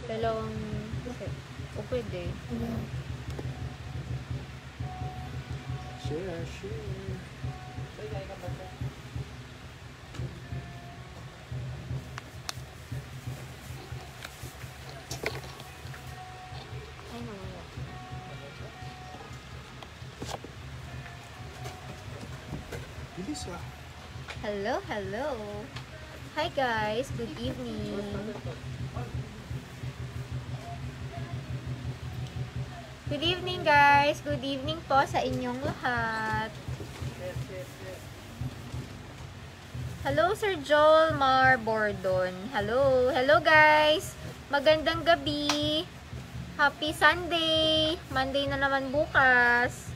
Dalawang set. O pwede. Share. Ay, nawala. Bilis ah. Hello. Hi guys, good evening. Good evening guys, good evening po sa inyong lahat. Hello Sir Joel Mar Bordon. Hello guys. Magandang gabi. Happy Sunday. Monday na naman bukas.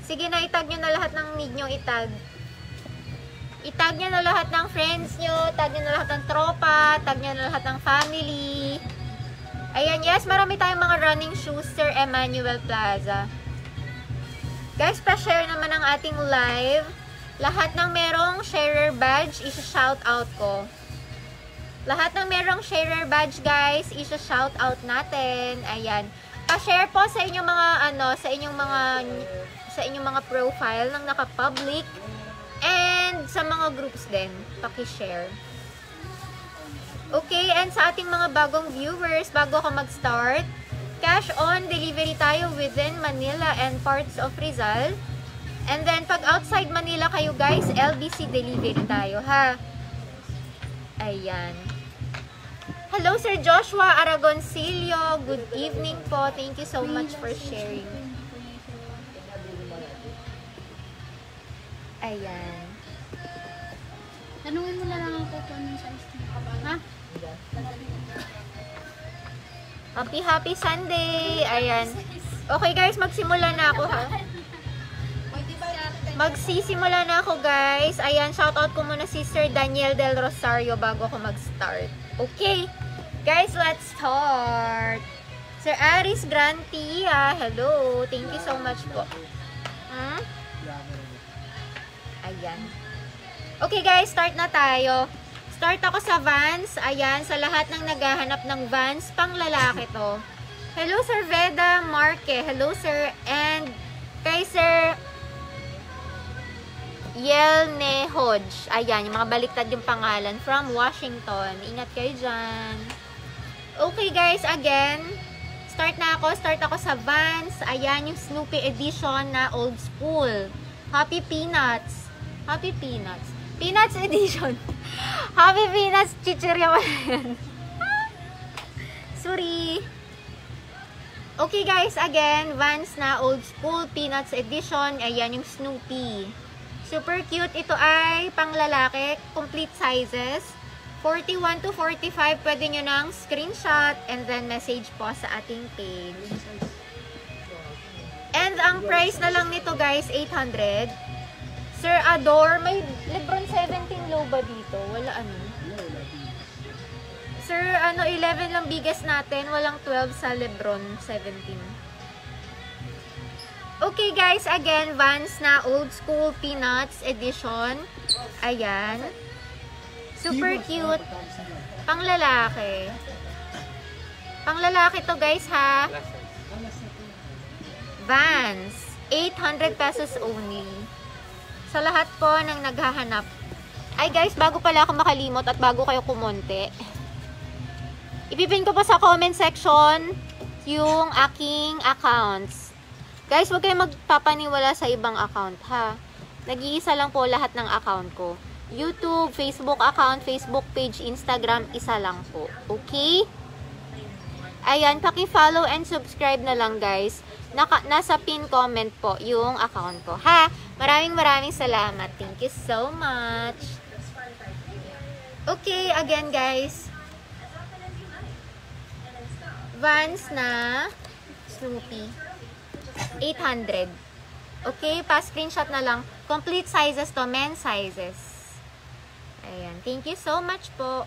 Sige na, itag nyo na lahat ng need nyo itag. Itag nyo na lahat ng friends nyo, tag nyo na lahat ng tropa, tag nyo na lahat ng family. Ayan, yes, marami tayong mga running shoes, Sir Emmanuel Plaza. Guys, pa-share naman ang ating live. Lahat ng merong sharer badge, isa-shout out ko. Lahat ng merong sharer badge, guys, isa-shout out natin. Ayan. Pa-share po sa inyong mga, sa inyong mga profile ng naka-public. And sa mga groups din, paki-share. Okay, and sa ating mga bagong viewers, bago ako mag-start, cash on delivery tayo within Manila and parts of Rizal. And then, pag outside Manila kayo guys, LBC delivery tayo, ha? Ayan. Hello, Sir Joshua Aragoncillo. Good evening po. Thank you so much for sharing. Ayan. Tanungin mo na lang ako kung anong size niya. Ha? Happy Sunday! Ayan. Okay guys, magsimula na ako ha. Magsisimula na ako guys. Ayan, shoutout ko muna si Sir Daniel Del Rosario bago ako mag-start. Okay. Guys, let's start. Sir Aris Grantia, hello. Thank you so much po. Ayan. Okay guys, start na tayo. Start ako sa Vans. Ayan, sa lahat ng naghahanap ng Vans, pang lalaki to. Hello Sir Veda Marque. Hello Sir. And kay Sir Yelne Hodge. Ayan, yung mga baliktad yung pangalan. From Washington. Ingat kayo dyan. Okay guys, again, start ako sa Vans. Ayan, yung Snoopy edition na old school. Happy Peanuts. Happy Peanuts. Peanuts edition. Happy Peanuts. Chichirya mo na yan. Sorry. Okay guys, again, Vans na old school Peanuts edition. Ayan yung Snoopy. Super cute. Ito ay pang lalaki. Complete sizes. 41 to 45. Pwede nyo ng screenshot and then message po sa ating page. And ang price na lang nito guys, 800. Sir Adore, may Lebron 17 low ba dito? Wala ano? Sir, 11 lang biggest natin. Walang 12 sa Lebron 17. Okay guys, again, Vans na old school Peanuts edition. Ayan. Super cute. Pang lalaki. Pang lalaki to guys ha. Vans. 800 pesos only. Sa lahat po ng naghahanap. Ay guys, bago pala ako makalimot at bago kayo kumonte, ipipin ko pa sa comment section yung aking accounts. Guys, huwag kayong magpapaniwala sa ibang account ha. Nag-iisa lang po lahat ng account ko. YouTube, Facebook account, Facebook page, Instagram, isa lang po. Okay? Ayan, paki-follow and subscribe na lang guys. Nasa pin comment po yung account ko. Ha? Maraming salamat. Thank you so much. Okay, again guys. Vans na Snoopy. 800. Okay, pa-screenshot na lang. Complete sizes to, men's sizes. Ayan. Thank you so much po.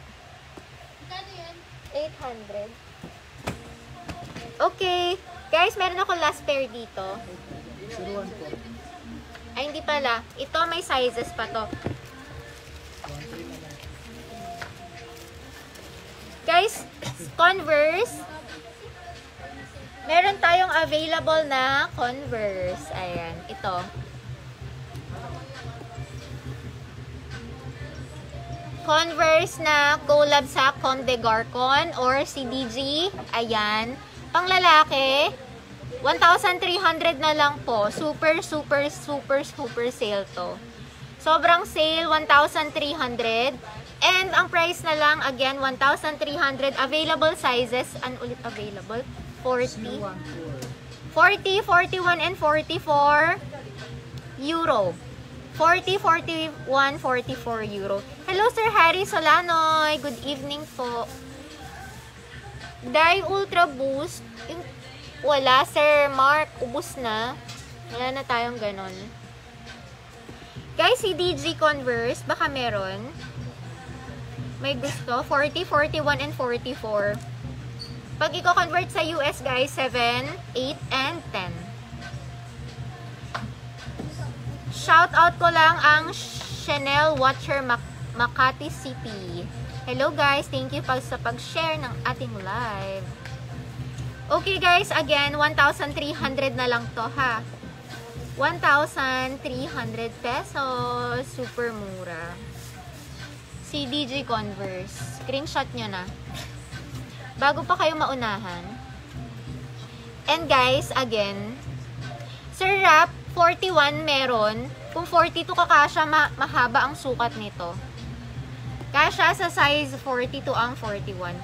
Magkano yan? 800. Okay. Guys, meron ako last pair dito. Ay, hindi pala. Ito may sizes pa to. Guys, Converse. Meron tayong available na Converse. Ayan, ito. Converse na collab sa Comme des Garcons or CDG. Ayan. Pang lalaki, 1,300 na lang po. Super sale to. Sobrang sale, 1,300. And ang price na lang, again, 1,300. Available sizes. Ano ulit available? 40. 40, 41, and 44 euro. 40, 41, 44 euro. Hello, Sir Harry Solanoy. Good evening po. Dye Ultra Boost. Wala, Sir Mark. Ubus na. Wala na tayong ganon. Guys, si DG Converse, baka meron. May gusto. 40, 41, and 44. Pag i-convert sa US, guys, 7, 8, and 10. Shout out ko lang ang Chanel Watcher Makati City. Hello guys, thank you sa pag-share ng ating live. Okay guys, again, 1,300 na lang to ha. 1,300 pesos. Super mura. CDG Converse. Screenshot nyo na. Bago pa kayo maunahan. And guys, again, Sir Rap, 41 meron. Kung 42 kakasya, mahaba ang sukat nito. Kasya sa size 42 ang 41.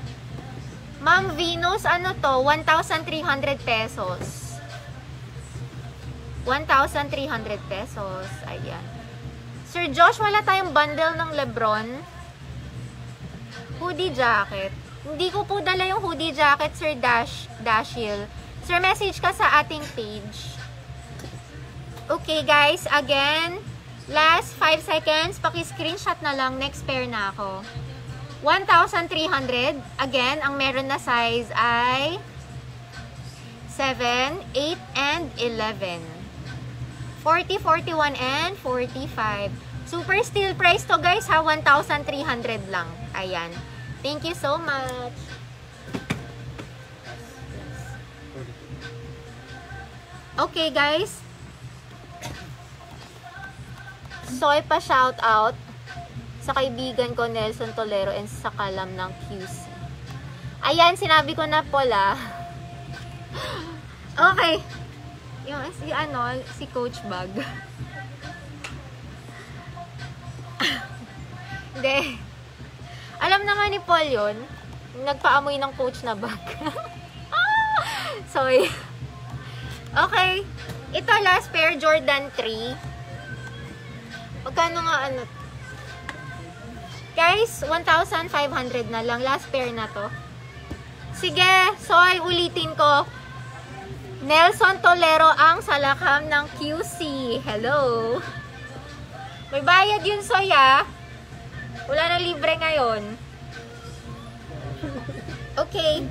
Ma'am Venus, ano to? 1,300 pesos. 1,300 pesos. Ayan. Sir Josh, wala tayong bundle ng Lebron. Hoodie jacket. Hindi ko po dala yung hoodie jacket, Sir Dashil. Sir, message ka sa ating page. Okay guys, again, last 5 seconds, paki-screenshot na lang, next pair na ako. 1,300, again, ang meron na size ay 7, 8, and 11. 40, 41, and 45. Super steal price to guys ha, 1,300 lang. Ayan. Thank you so much. Okay guys. So, ipa-shout out sa kaibigan ko Nelson Tolero and sa kalam ng QC. Ayan, sinabi ko na pala. Okay. Yung si Coach Bag. Hindi. Alam naman ni Paul yun. Nagpaamoy ng Coach na bag. Sorry. Okay. Ito last pair, Jordan 3. Magkano nga ano? Guys, 1,500 na lang. Last pair na to. Sige, Soy, ulitin ko. Nelson Tolero ang salakam ng QC. Hello. May bayad yun, Soy, ah. Wala na libre ngayon. Okay.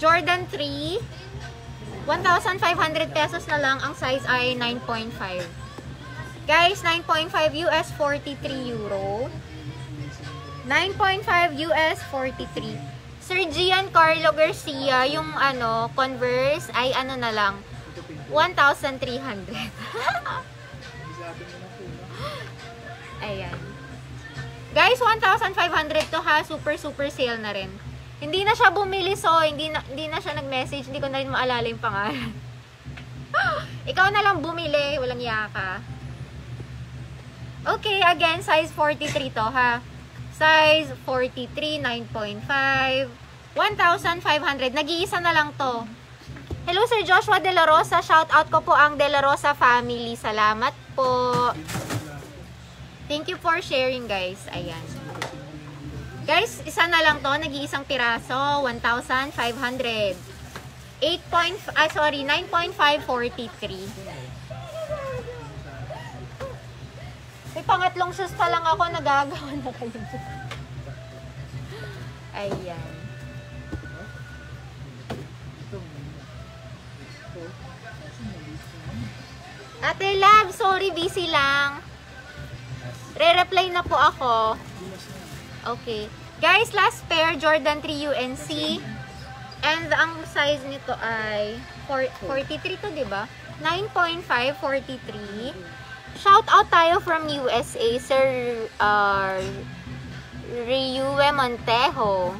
Jordan 3. 1,500 pesos na lang. Ang size ay 9.5. Guys, 9.5 US 43 euro. 9.5 US 43. Sir Giancarlo Garcia, yung Converse ay na lang. 1,300. Ayan. Guys, 1,500 to ha. Super sale na rin. Hindi na siya bumili, so hindi na siya nag-message. Hindi ko na rin maalala yung pangalan. Ikaw na lang bumili. Walang yaka. Okay, again, size 43 to ha. Size 43, 9.5. 1,500. Nag-iisa na lang to. Hello, Sir Joshua De La Rosa. Shout out ko po ang De La Rosa family. Salamat po. Thank you for sharing, guys. Ayan. Guys, isa na lang to. Nag-iisang piraso. 1,500. 9.543. May pangatlong shoes pa lang ako. Nagagawa na kayo. Ayan. Ate Love, sorry, busy lang. Re-reply na po ako. Okay. Guys, last pair, Jordan 3 UNC. And ang size nito ay 43 to, diba? 9.5, 43. Shout out tayo from USA, Sir Riue Montejo.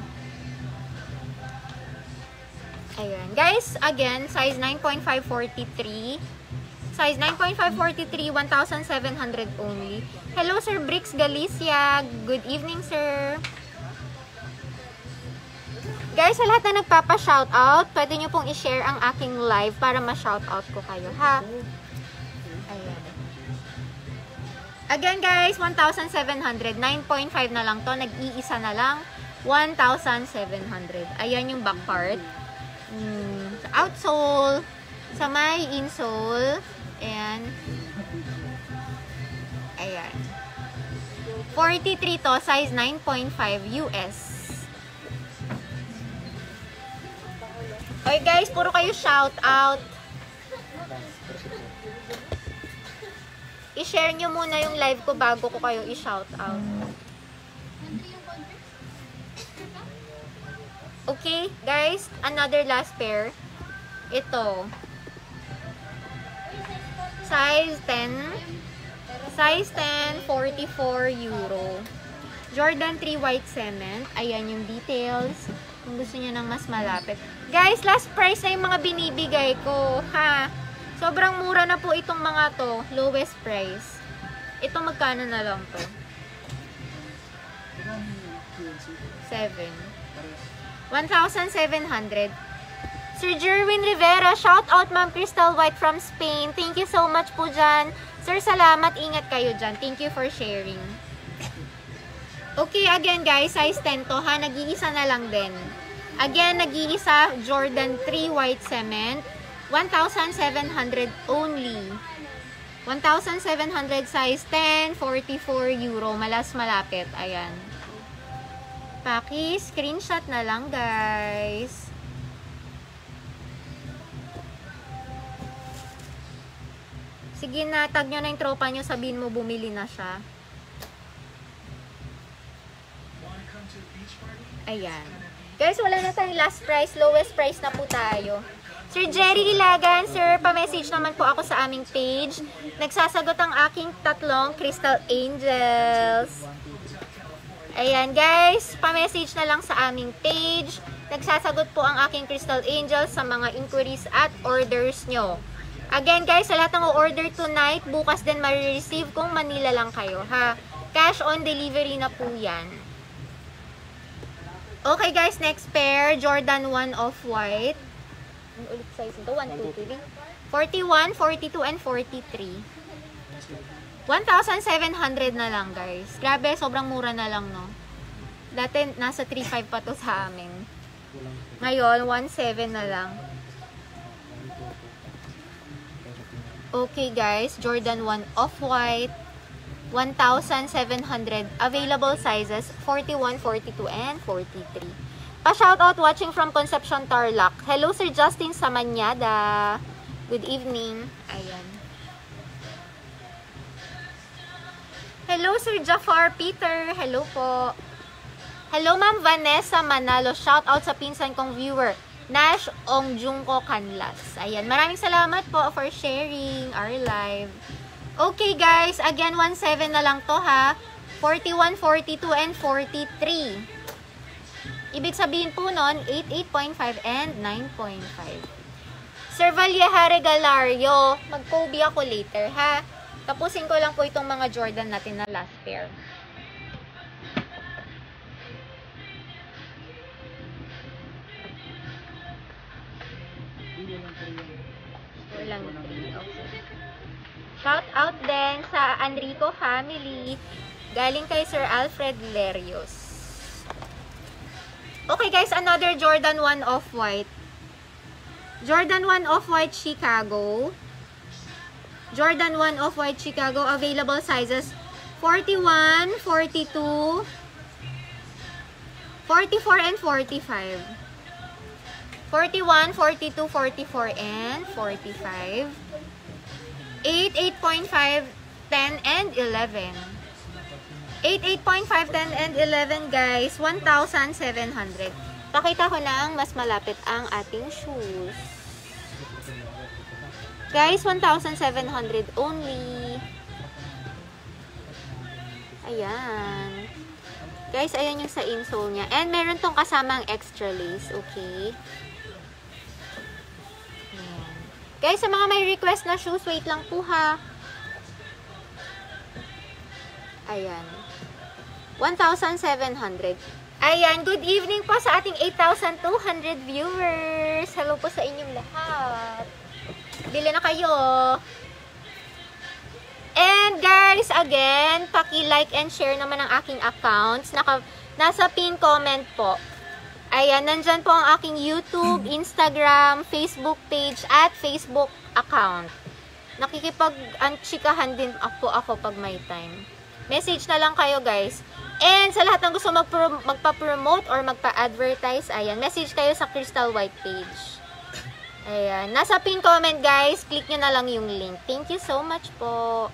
Ayan. Guys, again, size 9.5, 43. Size 9.5, 43, 1,700 only. Hello, Sir Brix Galicia. Good evening, sir. Guys, sa lahat na nagpapa-shoutout, pwede nyo pong i-share ang aking live para ma-shoutout ko kayo, ha? Ayan. Again, guys, 1,700. 9.5 na lang to. Nag-iisa na lang. 1,700. Ayan yung back part. Outsole. Sa may insole. Ayan. Ayan. 43 to. Size 9.5 US. Okay guys, puro kayo shout out. I-share nyo muna yung live ko bago ko kayo i-shout out. Okay, guys, another last pair. Ito. Size 10. Size 10, 44 euro. Jordan 3 white cement. Ayan yung details. Kung gusto niyo ng mas malapit. Guys, last price na yung mga binibigay ko. Ha? Sobrang mura na po itong mga to. Lowest price. Ito magkano na lang to? 7. 1,700. Sir Jerwin Rivera, shout out Ma'am Crystal White from Spain. Thank you so much po dyan. Sir, salamat. Ingat kayo dyan. Thank you for sharing. Okay, again guys, size 10 to ha. Nag-iisa na lang din. Again, nag-iisa, Jordan 3 white cement. 1,700 only. 1,700 size 10, 44 euro. Malas malapit. Ayan. Paki, screenshot na lang guys. Sige na, tag nyo na yung tropa nyo. Sabihin mo bumili na siya. Ayan. Guys, wala na tayong last price. Lowest price na po tayo. Sir Jerry Ilagan, sir, pa-message naman po ako sa aming page. Nagsasagot ang aking tatlong Crystal Angels. Ayan, guys. Pa-message na lang sa aming page. Nagsasagot po ang aking Crystal Angels sa mga inquiries at orders nyo. Again, guys, sa lahat ng order tonight, bukas din marireceive kung Manila lang kayo, ha? Cash on delivery na po yan. Okay guys, next pair, Jordan 1 Off-White. Ang ulit size nito, 1, 2, 3. 41, 42, and 43. 1,700 na lang guys. Grabe, sobrang mura na lang, no? Dati, nasa 3,500 pa to sa amin. Ngayon, 1,700 na lang. Okay guys, Jordan 1 Off-White. 1,700 available sizes, 41, 42, and 43. Pa-shoutout watching from Concepcion, Tarlac. Hello, Sir Justin Samanyada. Good evening. Ayan. Hello, Sir Jafar Peter. Hello po. Hello, Ma'am Vanessa Manalo. Shoutout sa pinsan kong viewer, Nash Ongjungko Canlas. Ayan. Maraming salamat po for sharing our live. Okay guys, again 1,700 na lang to ha. 41, 42, and 43. Ibig sabihin po nun, 8.5 and 9.5. Sir Valleja Regalario, mag-Kobe ako later ha. Tapusin ko lang po itong mga Jordan natin na last pair. Walang 3, okay. Shout out din sa Enrico family. Galing kay Sir Alfred Lerios. Okay guys, another Jordan 1 Off-White. Jordan 1 Off-White Chicago. Jordan 1 Off-White Chicago. Available sizes 41, 42, 44, and 45. 41, 42, 44, and 45. 8, 8.5, 10, and 11. 8, 8.5, 10, and 11 guys. 1,700. Pakita ko na ang mas malapit ang ating shoes. Guys, 1,700 only. Ayan. Guys, ayan yung sa insole niya. And meron tong kasamang extra lace. Okay. Ayan. Guys, sa mga may request na shoes, wait lang po ha. Ayan. 1,700. Ayan, good evening po sa ating 8,200 viewers. Hello po sa inyong lahat. Bili na kayo. And guys, again, paki-like and share naman ang aking accounts. Nasa pin comment po. Ayan, nandyan po ang aking YouTube, Instagram, Facebook page, at Facebook account. Nakikipag-chikahan din ako pag may time. Message na lang kayo guys. And sa lahat ng gusto magpa-promote or magpa-advertise, ayan, message kayo sa Crystal White page. Ayan, nasa pin comment guys, click nyo na lang yung link. Thank you so much po.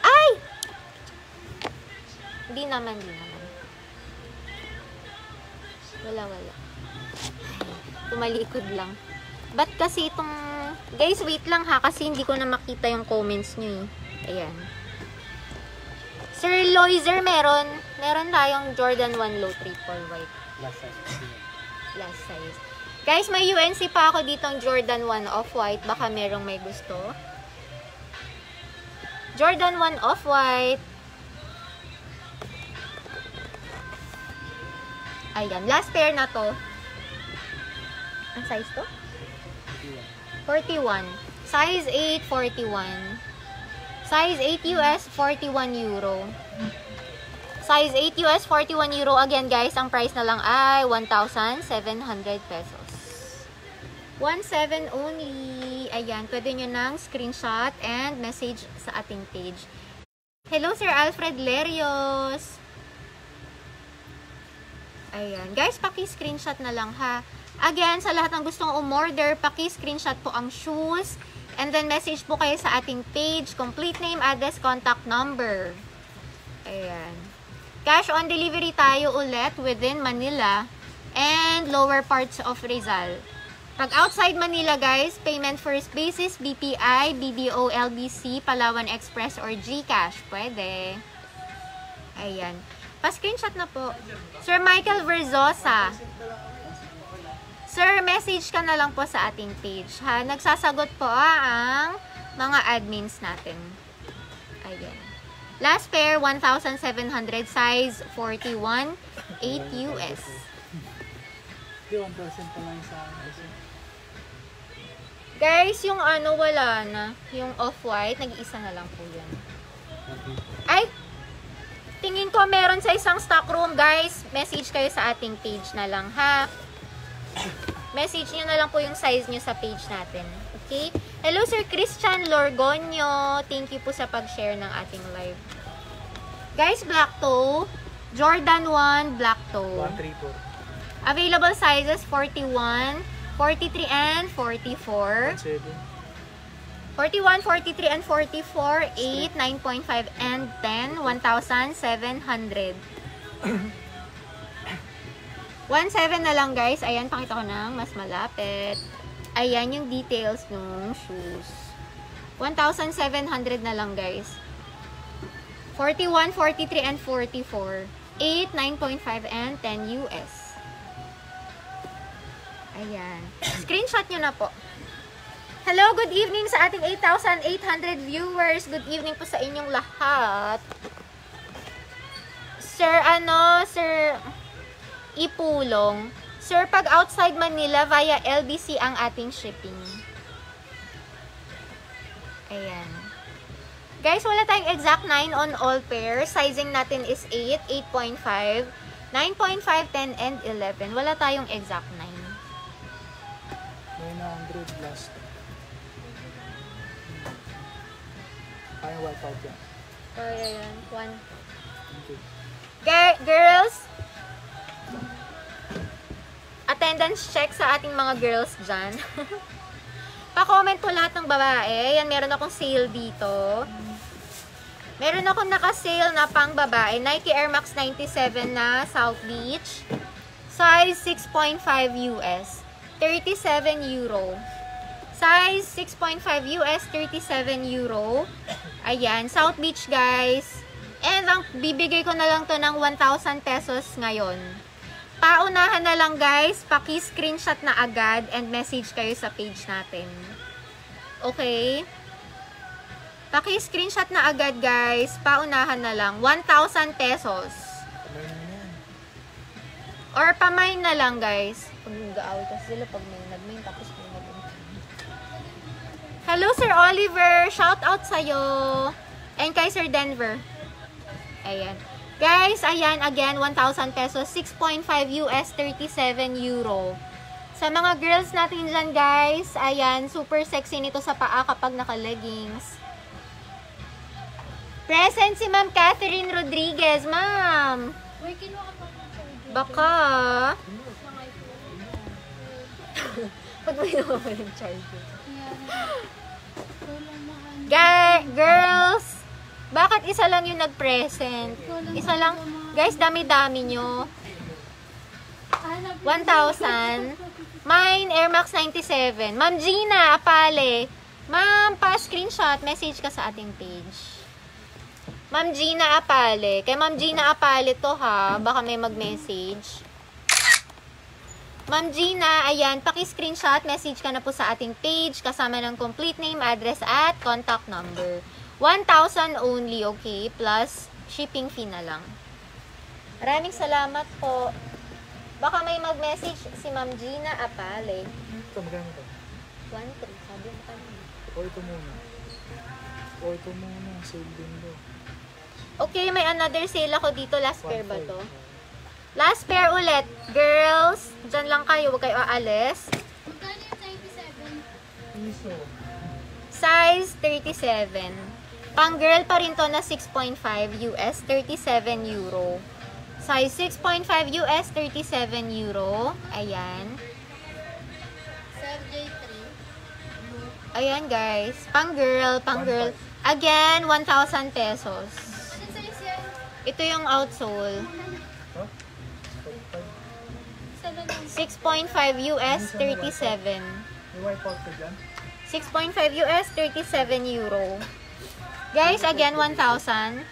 Ay! Di naman. Wala. Tumalikod lang. Ba't kasi itong... Guys, wait lang ha, kasi hindi ko na makita yung comments nyo eh. Ayan. Sir Loizer, meron tayong Jordan 1 Low Triple White. Last size. Guys, may UNC pa ako ditong Jordan 1 Off-White. Baka merong may gusto. Jordan 1 Off-White. Ayan. Last pair na to. Ang size to? 41. Size 8, 41. Size 8 US, 41 euro. Size 8 US, 41 euro. Again, guys, ang price na lang ay 1,700 pesos. 1,700 only. Ayan, pwede nyo nang screenshot and message sa ating page. Hello, Sir Alfred Lerios. Ayan. Guys, paki-screenshot na lang ha. Again, sa lahat ng gustong umorder, paki-screenshot po ang shoes. And then message po kayo sa ating page. Complete name, address, contact number. Ayan. Cash on delivery tayo ulit within Manila and lower parts of Rizal. Pag outside Manila guys, payment first basis, BPI, BDO, LBC, Palawan Express, or GCash. Pwede. Ayan. Pa-screenshot na po. Sir Michael Verzosa. Sir, message ka na lang po sa ating page, ha? Nagsasagot po ang mga admins natin. Ayan. Last pair, 1,700, size 41, 8 US. 1% pa lang sa Guys, yung ano, wala na. Yung off-white, nag-iisa na lang po yan. Ay! Tingin ko meron sa isang stock room, guys. Message kayo sa ating page na lang, ha? Message nyo na lang po yung size nyo sa page natin. Okay? Hello, Sir Christian Lorgonio. Thank you po sa pag-share ng ating live. Guys, black toe. Jordan 1, black toe. 134. Available sizes 41, 43, and 44. 41, 43, and 44. 8, 9.5, and 10. 1,700. 1,700 na lang guys. Ayan, pakita ko ng mas malapit. Ayan yung details ng shoes. 1,700 na lang guys. 41, 43, and 44. 8, 9.5, and 10 US. Ayan. Screenshot nyo na po. Hello, good evening sa ating 8,800 viewers. Good evening po sa inyong lahat. Sir, Sir Ipulong. Sir, pag outside Manila, via LBC ang ating shipping. Ayan. Guys, wala tayong exact 9 on all pairs. Sizing natin is 8, 8.5, 9.5, 10, and 11. Wala tayong exact 9. 900 last. Kaya wipeout yan. Kaya yan. 1. Okay. Girls, attendance check sa ating mga girls dyan. Pa-comment po lahat ng babae. Yan, meron akong sale dito. Meron akong naka-sale na pang babae. Nike Air Max 97 na South Beach. Size 6.5 US. 37 euro. Size 6.5 US, 37 euro. Ayan, South Beach guys. And ang bibigay ko na lang to ng 1,000 pesos ngayon. Paunahan na lang guys, paki-screenshot na agad and message kayo sa page natin. Okay? Paki-screenshot na agad guys, paunahan na lang. 1,000 pesos. Or pamain na lang guys. Pag nag-aaway kasi sila pag may nag-main tapos may nag-main. Hello Sir Oliver, shout out sa'yo. And kay Sir Denver. Ayan. Guys, ayan again 1,000 pesos, 6.5 US, 37 euro. Sa mga girls natin dyan guys, ayan, super sexy nito sa paa kapag naka-leggings. Present si Ma'am Catherine Rodriguez, ma'am. Uy, kinuha ka pa ng charger. Baka. Ng iPhone. Pag may naman yung charger. Yan. Walang maano. Girls, bakit isa lang yung nag-present? Isa lang. Guys, dami-dami nyo. 1,000. Mine, Air Max 97. Ma'am Gina Apale. Ma'am, pa-screenshot. Message ka sa ating page. Ma'am Gina Apale. Kay Ma'am Gina Apale to ha. Baka may mag-message. Ma'am Gina, ayan, paki-screenshot. Message ka na po sa ating page. Kasama ng complete name, address, at contact number. 1,000 only, okay? Plus, shipping fee na lang. Maraming salamat po. Baka may mag-message si Ma'am Gina Apale. Ito, magkano ito? 1,300. Sabi mo kanina. O ito muna. O ito muna. Sale din do. Okay, may another sale ako dito. Last pair ba to? Last pair ulit. Girls, dyan lang kayo. Huwag kayo aalis. Magkano yung 97? Piso. Size 37. Pang girl pa rin to na 6.5 US, 37 euro. Size 6.5 US, 37 euro. Ayan. J3. Ayan guys. Pang girl, pang girl. Again, 1,000 pesos. Ano size yan? Ito yung outsole. Huh? Isa lang yung 6.5 US, 37. May wipe out ka dyan? 6.5 US, 37 euro. Guys, again, 1,000.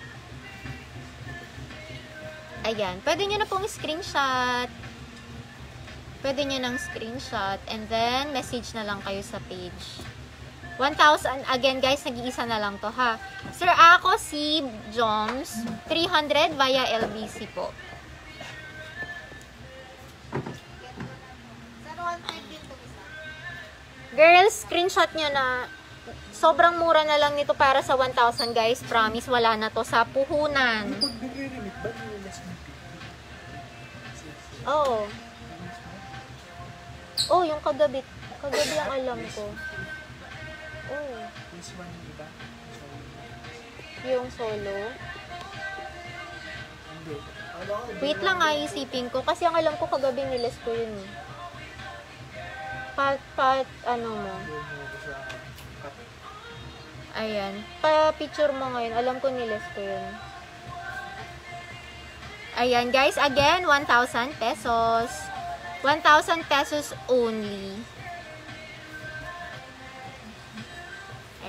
Ayan. Pwede nyo na pong screenshot. Pwede nyo ng screenshot. And then, message na lang kayo sa page. 1,000. Again, guys, nag-iisa na lang to, ha. Sir, ako si Joms. 300 via LBC po. Girls, screenshot nyo na. Sobrang mura na lang nito para sa 1,000, guys. Promise, wala na to sa puhunan. Pag nagre-remit, ba't may less ng Oo. Oh, yung kagabi. Kagabi ang alam ko. Oh, This one, diba? yung solo. Hindi. Wait lang nga, isipin ko. Kasi ang alam ko kagabi niles ko yun. Eh. Ano mo. Ayan. Pa-picture mo ngayon. Alam ko niles ko yun. Ayan, guys. Again, 1,000 pesos. 1,000 pesos only.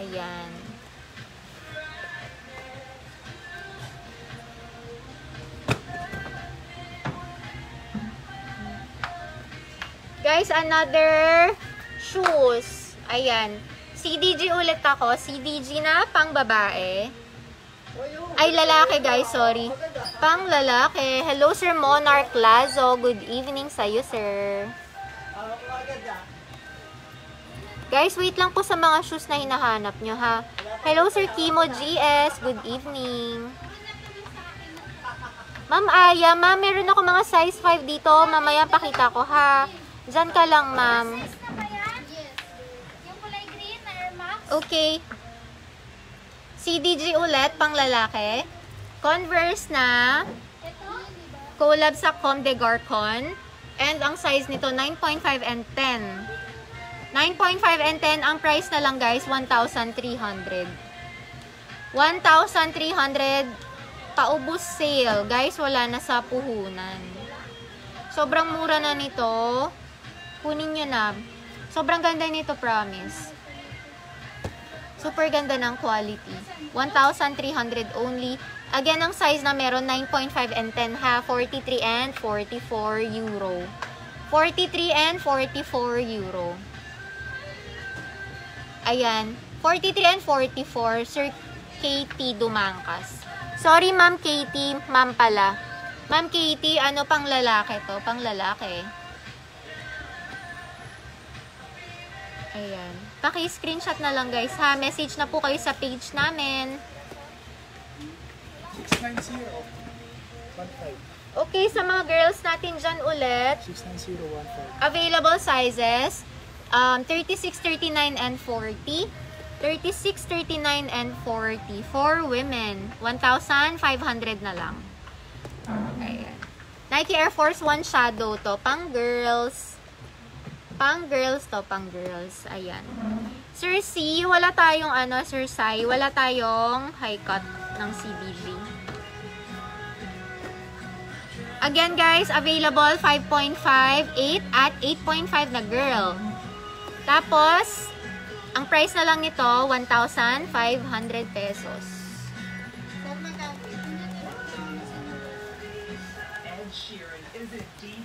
Ayan. Guys, another shoes. Ayan. CDG ulit ako. CDG na pang babae. Ay, lalaki guys. Sorry. Pang lalaki. Hello, Sir Monarch Lazo. Good evening sa'yo, sir. Guys, wait lang po sa mga shoes na hinahanap nyo, ha. Hello, Sir Kimo GS. Good evening. Ma'am Aya, ma'am, meron ako mga size 5 dito. Mamaya pakita ko, ha. Diyan ka lang, ma'am. Yes. Yung kulay green na Air Max. Okay. CDG ulit, pang lalaki. Converse na. Ito, diba? Collab sa Comme des Garcons. And ang size nito, 9.5 and 10. 9.5 and 10, ang price na lang guys, 1,300. 1,300 paubos sale. Guys, wala na sa puhunan. Sobrang mura na nito. Kunin nyo na. Sobrang ganda nito, promise. Super ganda ng quality. 1,300 only. Again, ang size na meron, 9.5 and 10 half, 43 and 44 euro. 43 and 44 euro. Ayan. 43 and 44, Sir Katie Dumangkas. Sorry, Ma'am Katie. Ma'am pala. Ma'am Katie, ano pang lalaki to? Pang lalaki. Ayan. Paki-screenshot na lang, guys, ha? Message na po kayo sa page namin. 690. 15. Okay, sa mga girls natin dyan ulit. 69015. Available sizes. 36, 39, and 40. 36, 39, and 40. For women, 1,500 na lang. Ayan. Nike Air Force 1 Shadow to. Pang girls. Pang girls to. Pang girls. Ayan. Sir C, wala tayong ano, Sir Sai, wala tayong high cut ng CBG. Again, guys, available 5.5, 8 at 8.5 na girl. Tapos, ang price na lang nito, 1,500 pesos.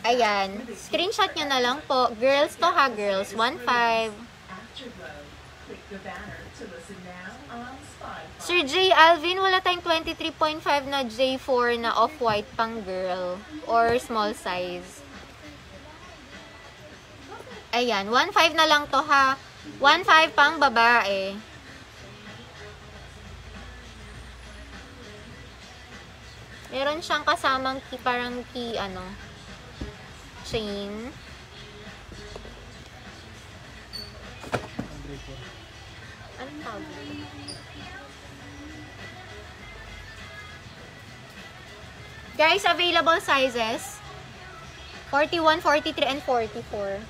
Ayan. Screenshot nyo na lang po. Girls to ha, girls. 1,500. Sir J. Alvin, wala tayong 23.5 na J4 na off-white pang girl or small size. Ayan, 1,500 na lang to ha. 1,500 pang babae. Meron siyang kasamang key, parang key, ano, chain. Anong tawag dito? Guys, available sizes 41, 43, and 44.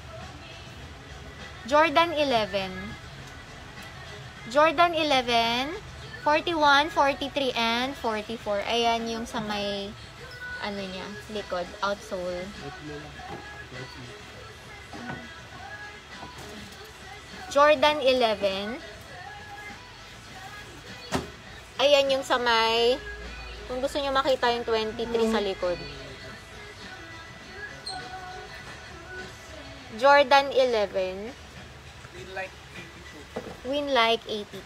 Jordan 11. Jordan 11, 41, 43, and 44. Ayan yung sa may ano niya, likod, outsole. Jordan 11. Ayan yung sa may, kung gusto nyo makita yung 23 sa likod. Jordan 11. Win like 82.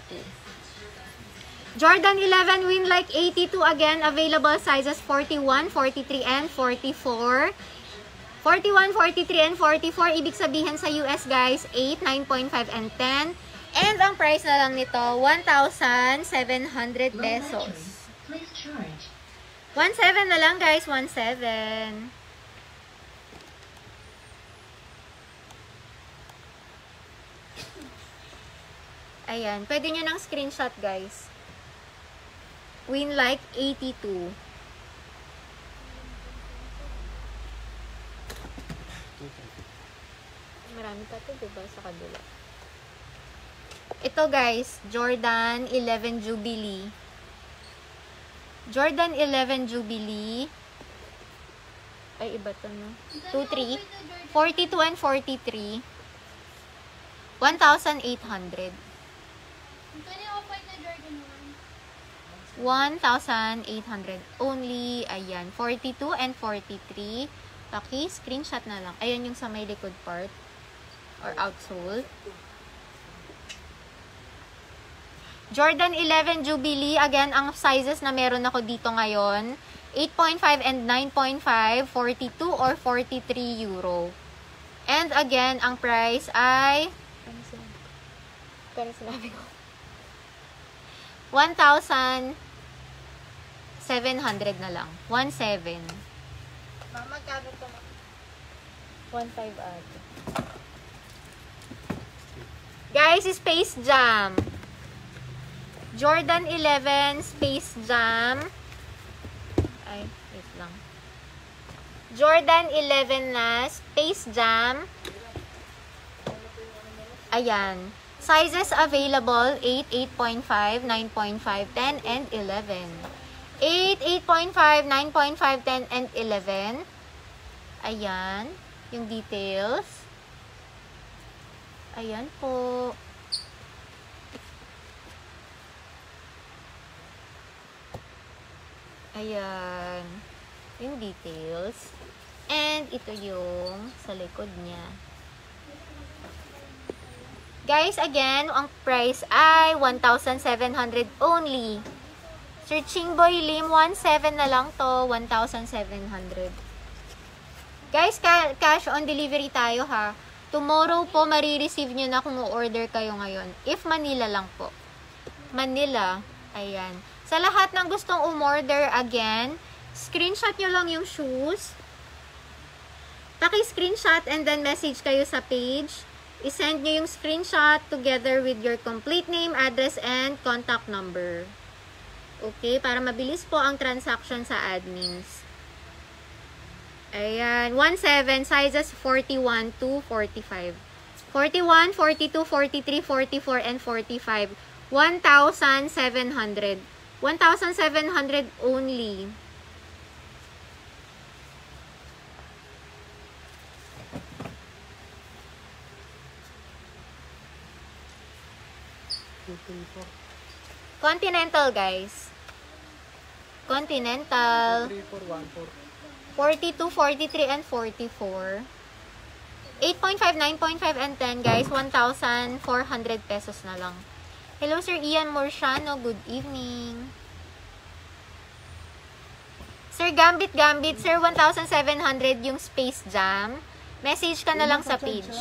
Jordan 11, Win like 82. Again, available sizes 41, 43, and 44. 41, 43, and 44. Ibig sabihin sa US, guys, 8, 9.5, and 10. And ang price na lang nito, 1,700 pesos. 1,700 na lang, guys. 1,700. Ayan. Pwede nyo ng screenshot, guys. Win like 82. Marami pa ito, diba? Sa kabila. Ito, guys. Jordan 11 Jubilee. Jordan 11 Jubilee. Ay, iba to, no? 2, 3. 42 and 43. 1,800. 1,800 only. Ayan. 42 and 43. Paki, screenshot na lang. Ayan yung sa may likod part. Or outsole. Jordan 11 Jubilee. Again, ang sizes na meron ako dito ngayon. 8.5 and 9.5. 42 or 43 euro. And again, ang price ay... Pero sinabi ko. 1,700 na lang. 1,700. Mama, magkano to? 1,500 ate. Guys, Space Jam. Jordan 11 Space Jam. Ay, wait lang. Jordan 11 na Space Jam. Ayan. Sizes available, 8, 8.5, 9.5, 10, and 11. 8, 8.5, 9.5, 10, and 11. Ayan, yung details. Ayan po. Ayan, yung details. And ito yung sa likod niya. Guys, again, ang price ay 1,700 only. Sir Chingboy Lim, 1,700 na lang to. 1,700. Guys, cash on delivery tayo ha. Tomorrow po, marireceive nyo na kung order kayo ngayon. If Manila lang po. Manila. Ayan. Sa lahat ng gustong umorder, again, screenshot nyo lang yung shoes. Paki-screenshot and then message kayo sa page. I-send nyo yung screenshot together with your complete name, address, and contact number. Okay, para mabilis po ang transaction sa admins. Ayan, 1,700, sizes 41 to 45. 41, 42, 43, 44, and 45. 1,700. 1,700 only. Continental, guys. Continental. 42, 43, and 44. 8.5, 9.5, and 10, guys. 1,400 pesos na lang. Hello, Sir Ian Morciano. Good evening. Sir Gambit, Sir, 1,700 yung Space Jam. Message ka na lang sa page.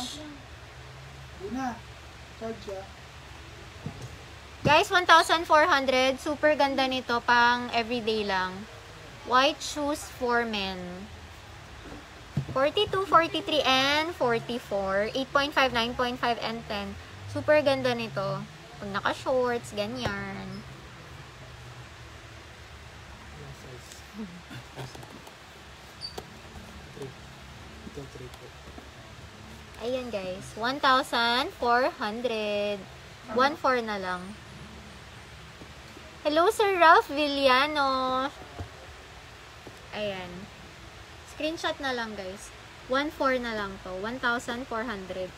Guys, 1,400. Super ganda nito. Pang everyday lang. White shoes for men. 42, 43, and 44. 8.5, 9.5, and 10. Super ganda nito. Pag naka-shorts, ganyan. Ayan guys, 1,400. 1,400 na lang. Hello Sir Ralph Villano. Ayan. Screenshot na lang guys. 1,400 na lang to. 1,400.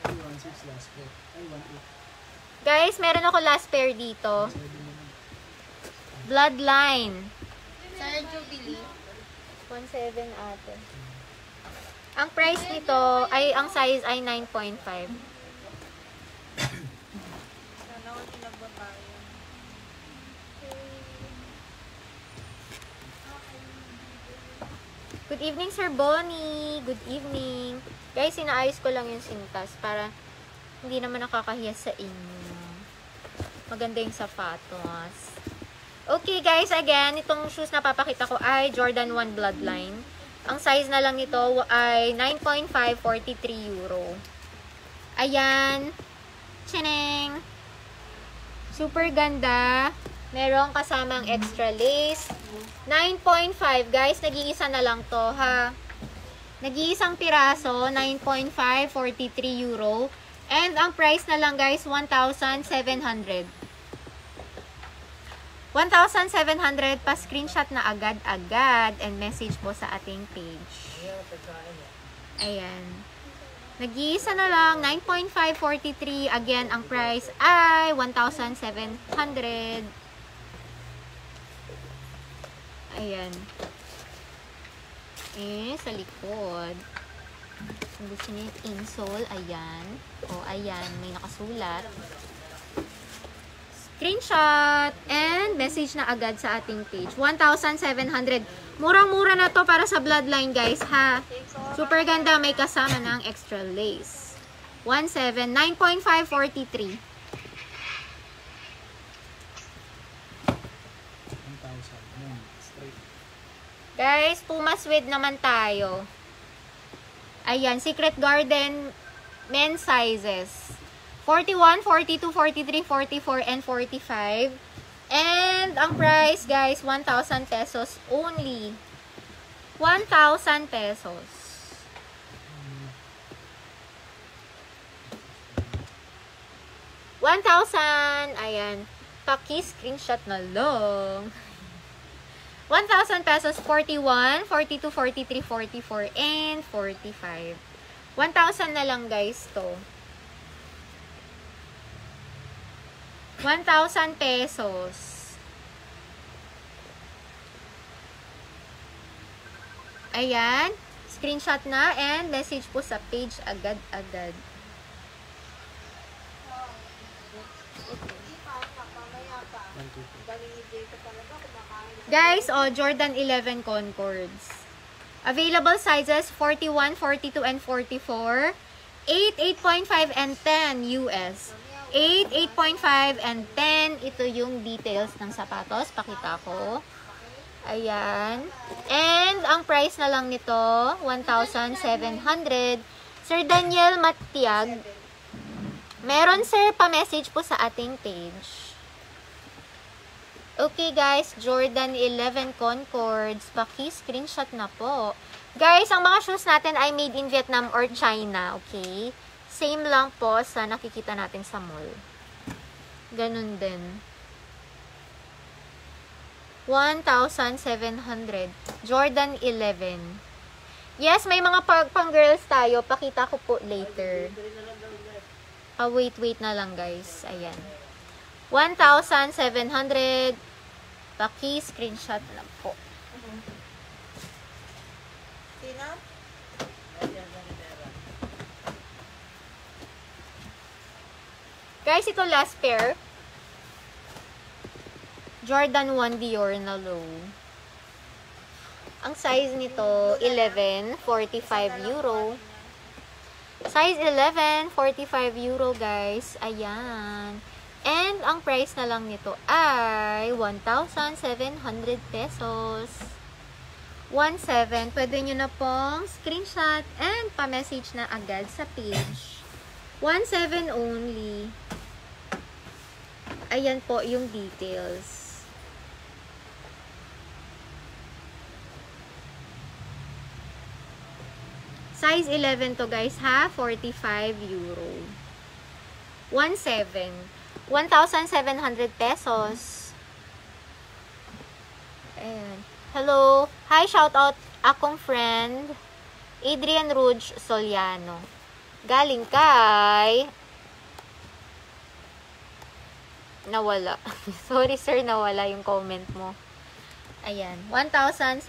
1,600 last pair. Ay, 1,800. Guys, meron ako last pair dito. Bloodline. Sir Jubilee. 1,700 ate. Ang price nito ay, ang size ay 9.5. Good evening, Sir Bonnie. Good evening. Guys, inaayos ko lang yung sintas para hindi naman nakakahiya sa inyo. Maganda yung sapatos. Okay, guys. Again, itong shoes na papakita ko ay Jordan 1 Bloodline. Ang size na lang nito ay 9.5, 43 euro. Ayan. Tsineng! Super ganda. Meron kasamang extra lace. 9.5, guys. Nag-iisa na lang to, ha. Nag-iisang piraso. 9.5, 43 euro. And ang price na lang, guys, 1,700. 1,700 pa screenshot na agad-agad and message po sa ating page. Ayan. Nag-iisa na lang, 9.543. Again, ang price ay 1,700. Ayan. Sa likod. Kung gusto niyo yung insole, ayan. O, ayan. May nakasulat. Screenshot and message na agad sa ating page. 1,700. Murang-mura na to para sa Bloodline, guys, ha? Super ganda. May kasama ng extra lace. 1,700. 9.543. 1,000. Straight. Guys, Puma Suede naman tayo. Ayan, Secret Garden men's sizes. 41, 42, 43, 44, and 45. And ang price, guys, 1,000 pesos only. 1,000 pesos. Ayan. Paki-screenshot na lang. 1,000 pesos, 41, 42, 43, 44, and 45. 1,000 na lang guys to. 1,000 pesos. Ayan. Screenshot na and message po sa page agad-agad. Guys, Jordan 11 Concords. Available sizes 41, 42, and 44. 8, 8.5, and 10 US. 8, 8.5, and 10. Ito yung details ng sapatos. Pakita ko. Ayan. And ang price na lang nito, 1,700. Sir Daniel Matiag. Meron sir pa-message po sa ating page. Okay guys, Jordan 11 Concords, paki-screenshot na po. Guys, ang mga shoes natin ay made in Vietnam or China, okay? Same lang po sa nakikita natin sa mall. Ganun din. 1,700. Jordan 11. Yes, may mga pang-girls tayo. Pakita ko po later. Wait na lang guys. Ayan. 1,700. Paki-screenshot lang po. Sino? Guys, ito last pair. Jordan 1 Dior na low. Ang size nito, 11, 45 euro. Size 11, 45 euro guys. Ayan. And ang price na lang nito ay 1,700 pesos. 1,700. Pwede nyo na pong screenshot and pa-message na agad sa page. 1,700 only. Ayan po yung details. Size 11 to guys ha. 45 euro. 1,700. 1,700 pesos. Ayan. Hello. Hi, shout out akong friend, Adrian Rouge Soliano. Galing kay... Nawala. Sorry sir, nawala yung comment mo. Ayan. 1,700.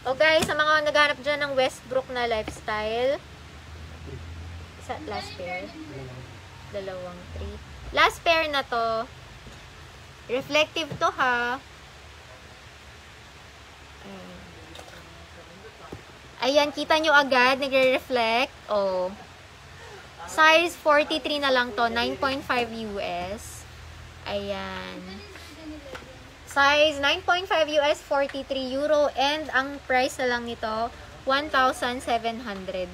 O guys, sa mga naghanap dyan ng Westbrook na lifestyle, last pair. Dalawang 3. Last pair na to. Reflective to ha. Ayan, kita nyo agad. Nagre-reflect. Oh. Size 43 na lang to. 9.5 US. Ayan. Size 9.5 US, 43 euro. And ang price na lang nito, 1,700.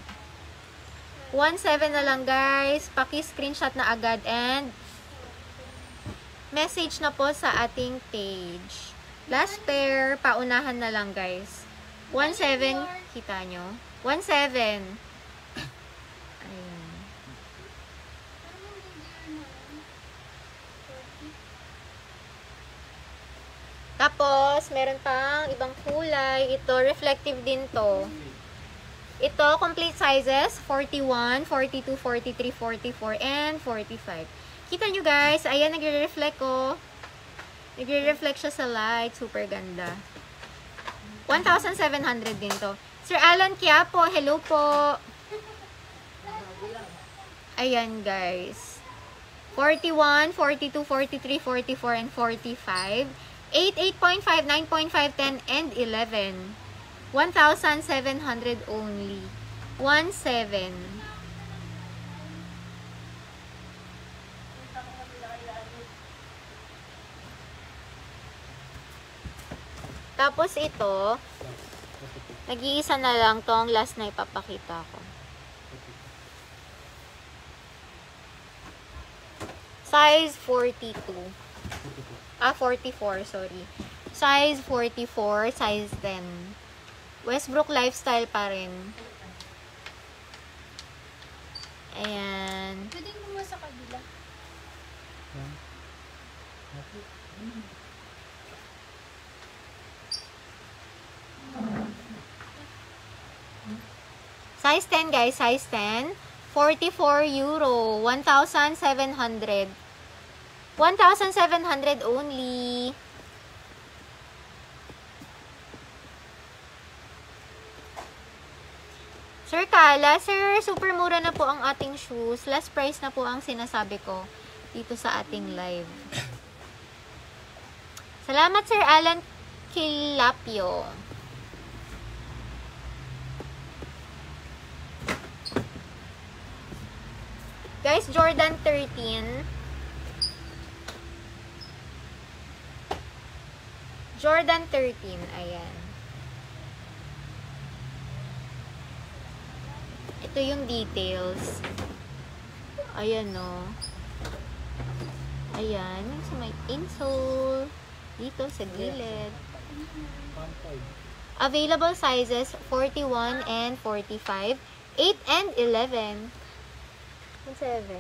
1,700 na lang guys. Paki-screenshot na agad and message na po sa ating page. Last pair, paunahan na lang guys. 1,700, kita nyo? 1,700. Ayan. Tapos, meron pang ibang kulay. Ito, reflective din to. Ito, complete sizes, 41, 42, 43, 44, and 45. Kita nyo guys, ayan, nagre-reflect oh. Nagre-reflect siya sa light. Super ganda. 1,700 din to. Sir Alan Quiapo, hello po. Ayan guys. 41, 42, 43, 44, and 45. 8, 8.5, 9.5, 10, and 11. 1,700 only. 1,700. Tapos ito, nag-iisa na lang tong last na ipapakita ko. Size 42. 44, sorry. Size 44, size 10. Westbrook Lifestyle pa rin. Ayan. Pwedeng gumawa sa kabila. Yan. Okay. Size 10 guys, size 10. 44 euro. 1,700. 1,700 only. Sir Kala, sir, super mura na po ang ating shoes. Last price na po ang sinasabi ko dito sa ating live. Salamat, Sir Alan Kilapio. Guys, Jordan 13. Jordan 13, ayan. Ito yung details. Ayan, no. Ayan, yung sa may insole. Dito, sa gilid. 1.5. Available sizes, 41 and 45. 8 and 11. 1.7.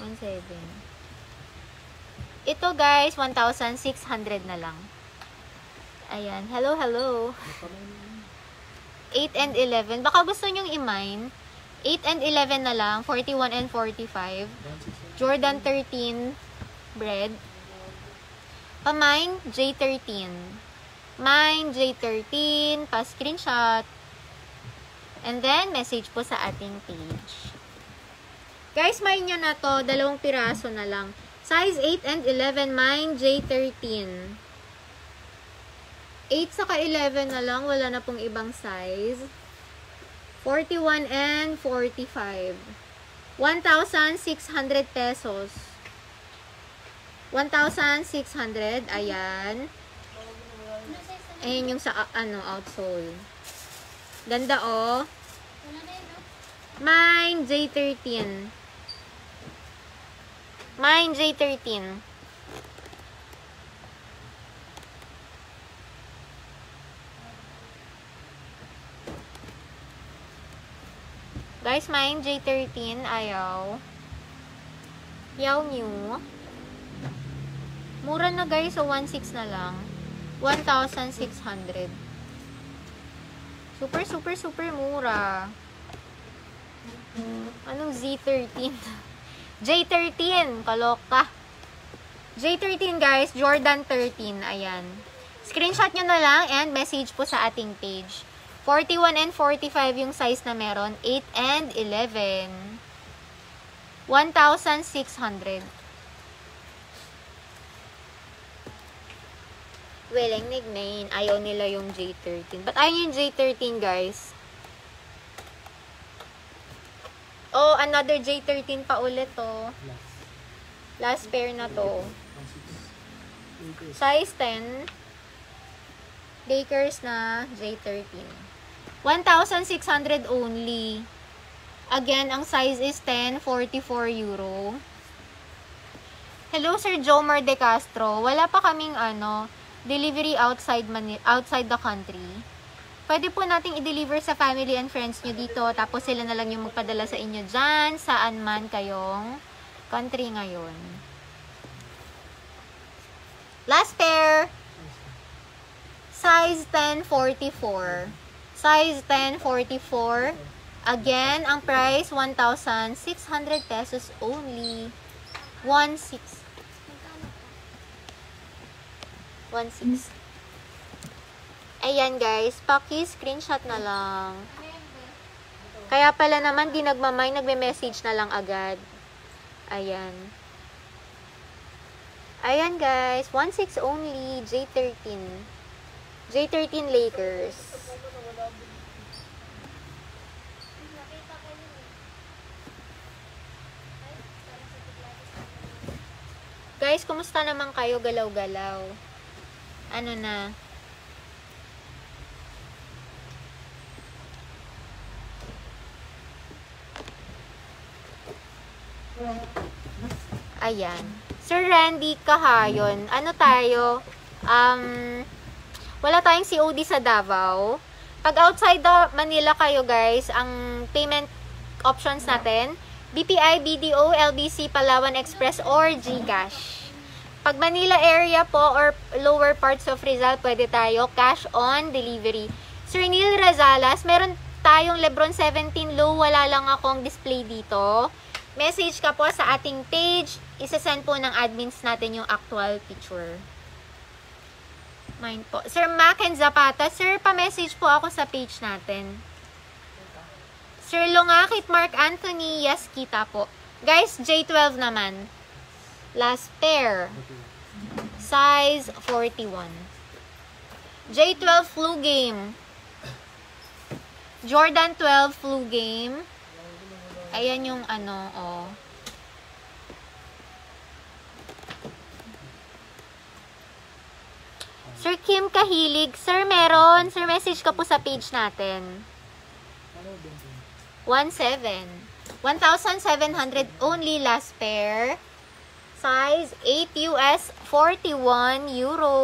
1.7. Ito guys, 1,600 na lang. Ayan. Hello, hello. 8 and 11. Baka gusto nyong i-mine. 8 and 11 na lang. 41 and 45. Jordan 13 bread. Pa-mine, J13. Mine, J13. Pa-screenshot. And then, message po sa ating page. Guys, mine nyo na to. 2 piraso na lang. Size 8 and 11. Mine, J13. 8 saka 11 na lang. Wala na pong ibang size. 41 and 45. 1,600 pesos. 1,600. Ayan. Ayan yung sa outsole. Ganda oh. Wala na yun, no? Mine J13. Mine J13. Guys, mine J13. Ayaw. Yaw new. Mura na guys. So, 1,600 na lang. 1,600. Super, super, super mura. Anong Z13? J13. Kaloka. J13 guys. Jordan 13. Ayan. Screenshot nyo na lang and message po sa ating page. 41 and 45 yung size na meron. 8 and 11. 1,600. Walang nickname. Ayaw nila yung J13. But ayaw yung J13, guys. Oh, another J13 pa ulit, oh. Last pair na to. Size 10. Lakers na J13. 1,600 only. Again, ang size is 10, 44 euro. Hello, Sir Jomar De Castro. Wala pa kaming delivery outside the country. Pwede po nating i-deliver sa family and friends nyo dito. Tapos sila na lang yung magpadala sa inyo dyan, saan man kayong country ngayon. Last pair. Size 10, 44. Size 10, 44. Again, ang price, 1,600 pesos only. 1,600. 1,600. Ayan guys, paki-screenshot na lang. Kaya pala naman, di nagmamay, nagme-message na lang agad. Ayan. Ayan guys, 1,600 only, J13. J13 Lakers. Guys, kumusta naman kayo? Galaw-galaw. Ano na? Ayan. Sir Randy Kahayon, ano tayo? Wala tayong COD sa Davao. Pag outside the Manila kayo guys, ang payment options natin, BPI, BDO, LBC, Palawan Express, or GCash. Pag Manila area po or lower parts of Rizal, pwede tayo cash on delivery. Sir Neil Razalas, meron tayong Lebron 17 low, wala lang akong display dito. Message ka po sa ating page, isasend po ng admins natin yung actual picture. Mine po. Sir Mac and Zapata, sir, pa-message po ako sa page natin. Sir Longakit Mark Anthony, yes, kita po. Guys, J12 naman. Last pair. Size 41. J12 flu game. Jordan 12 flu game. Ayan yung ano, oh. Sir Kim Kahilig, sir, meron. Sir, message ka po sa page natin. 1,700 only, last pair. Size 8 US, 41 euro.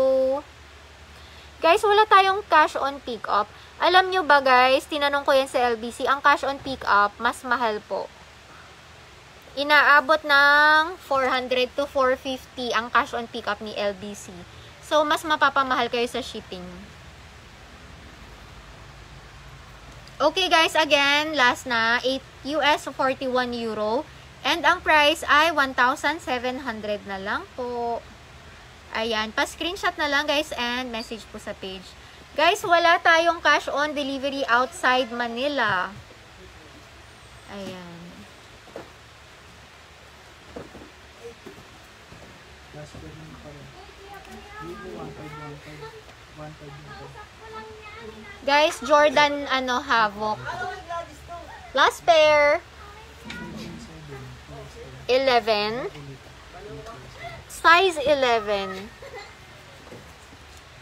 Guys, wala tayong cash on pick up. Alam nyo ba guys, tinanong ko yan sa LBC, ang cash on pick up, mas mahal po. Inaabot ng 400 to 450 ang cash on pick up ni LBC. So, mas mapapamahal kayo sa shipping. Okay guys, again, last na, 8 US, 41 euro. And ang price ay 1,700 na lang po. Ayan, pa-screenshot na lang guys and message po sa page. Guys, wala tayong cash on delivery outside Manila. Ayan. Guys, Jordan Havoc. Last pair. 11. Size 11.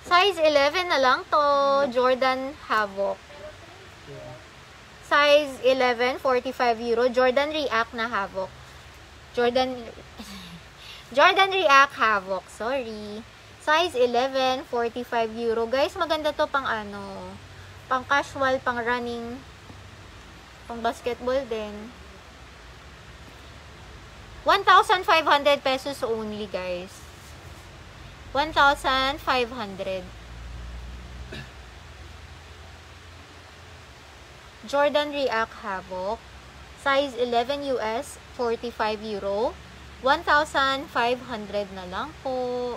Size 11 na lang to. Jordan Havoc. Size 11, 45 euro. Jordan React na Havoc. Jordan React Havoc. Sorry. Size 11, 45 euro. Guys, maganda to pang ano. Pang casual, pang running. Pang basketball din. 1,500 pesos only, guys. 1,500. Jordan React Havoc. Size 11 US, 45 euro. 1,500 na lang po.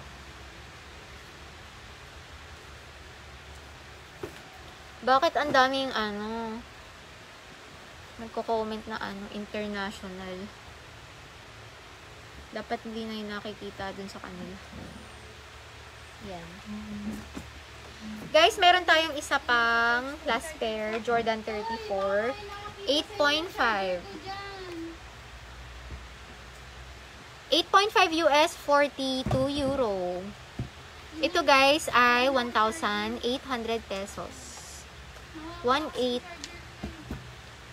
Bakit ang daming nagko-comment na international? Dapat hindi na yung nakikita dun sa kanila. Yan. Guys, meron tayong isa pang last pair, Jordan 34, 8.5. 8.5 US, 42 euro. Ito guys ay 1,800 pesos. 1,800.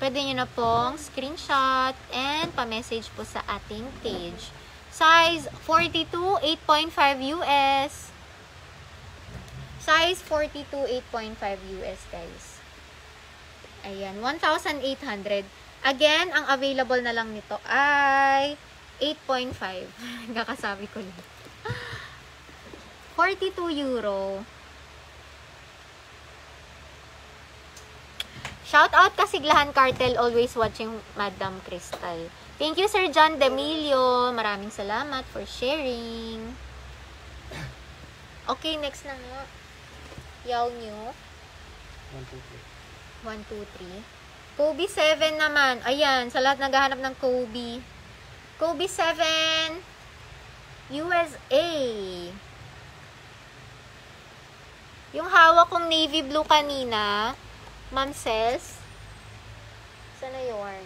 Pwede nyo na pong screenshot and pa-message po sa ating page. Size 42, 8.5 US. Size 42, 8.5 US, guys. Ayan, 1,800. Again, ang available na lang nito ay 8.5. Kakasabi ko lang. 42 euro. Shout out Kasiglahan Cartel, always watching Madam Crystal. Thank you Sir John Demilio. Maraming salamat for sharing. Okay, next na nga. Yaw nyo. 1, 2, 3. Kobe 7 naman. Ayan, sa lahat naghahanap ng Kobe. Kobe 7 USA. Yung hawak kong navy blue kanina, Ma'am Cels. Sana yarn?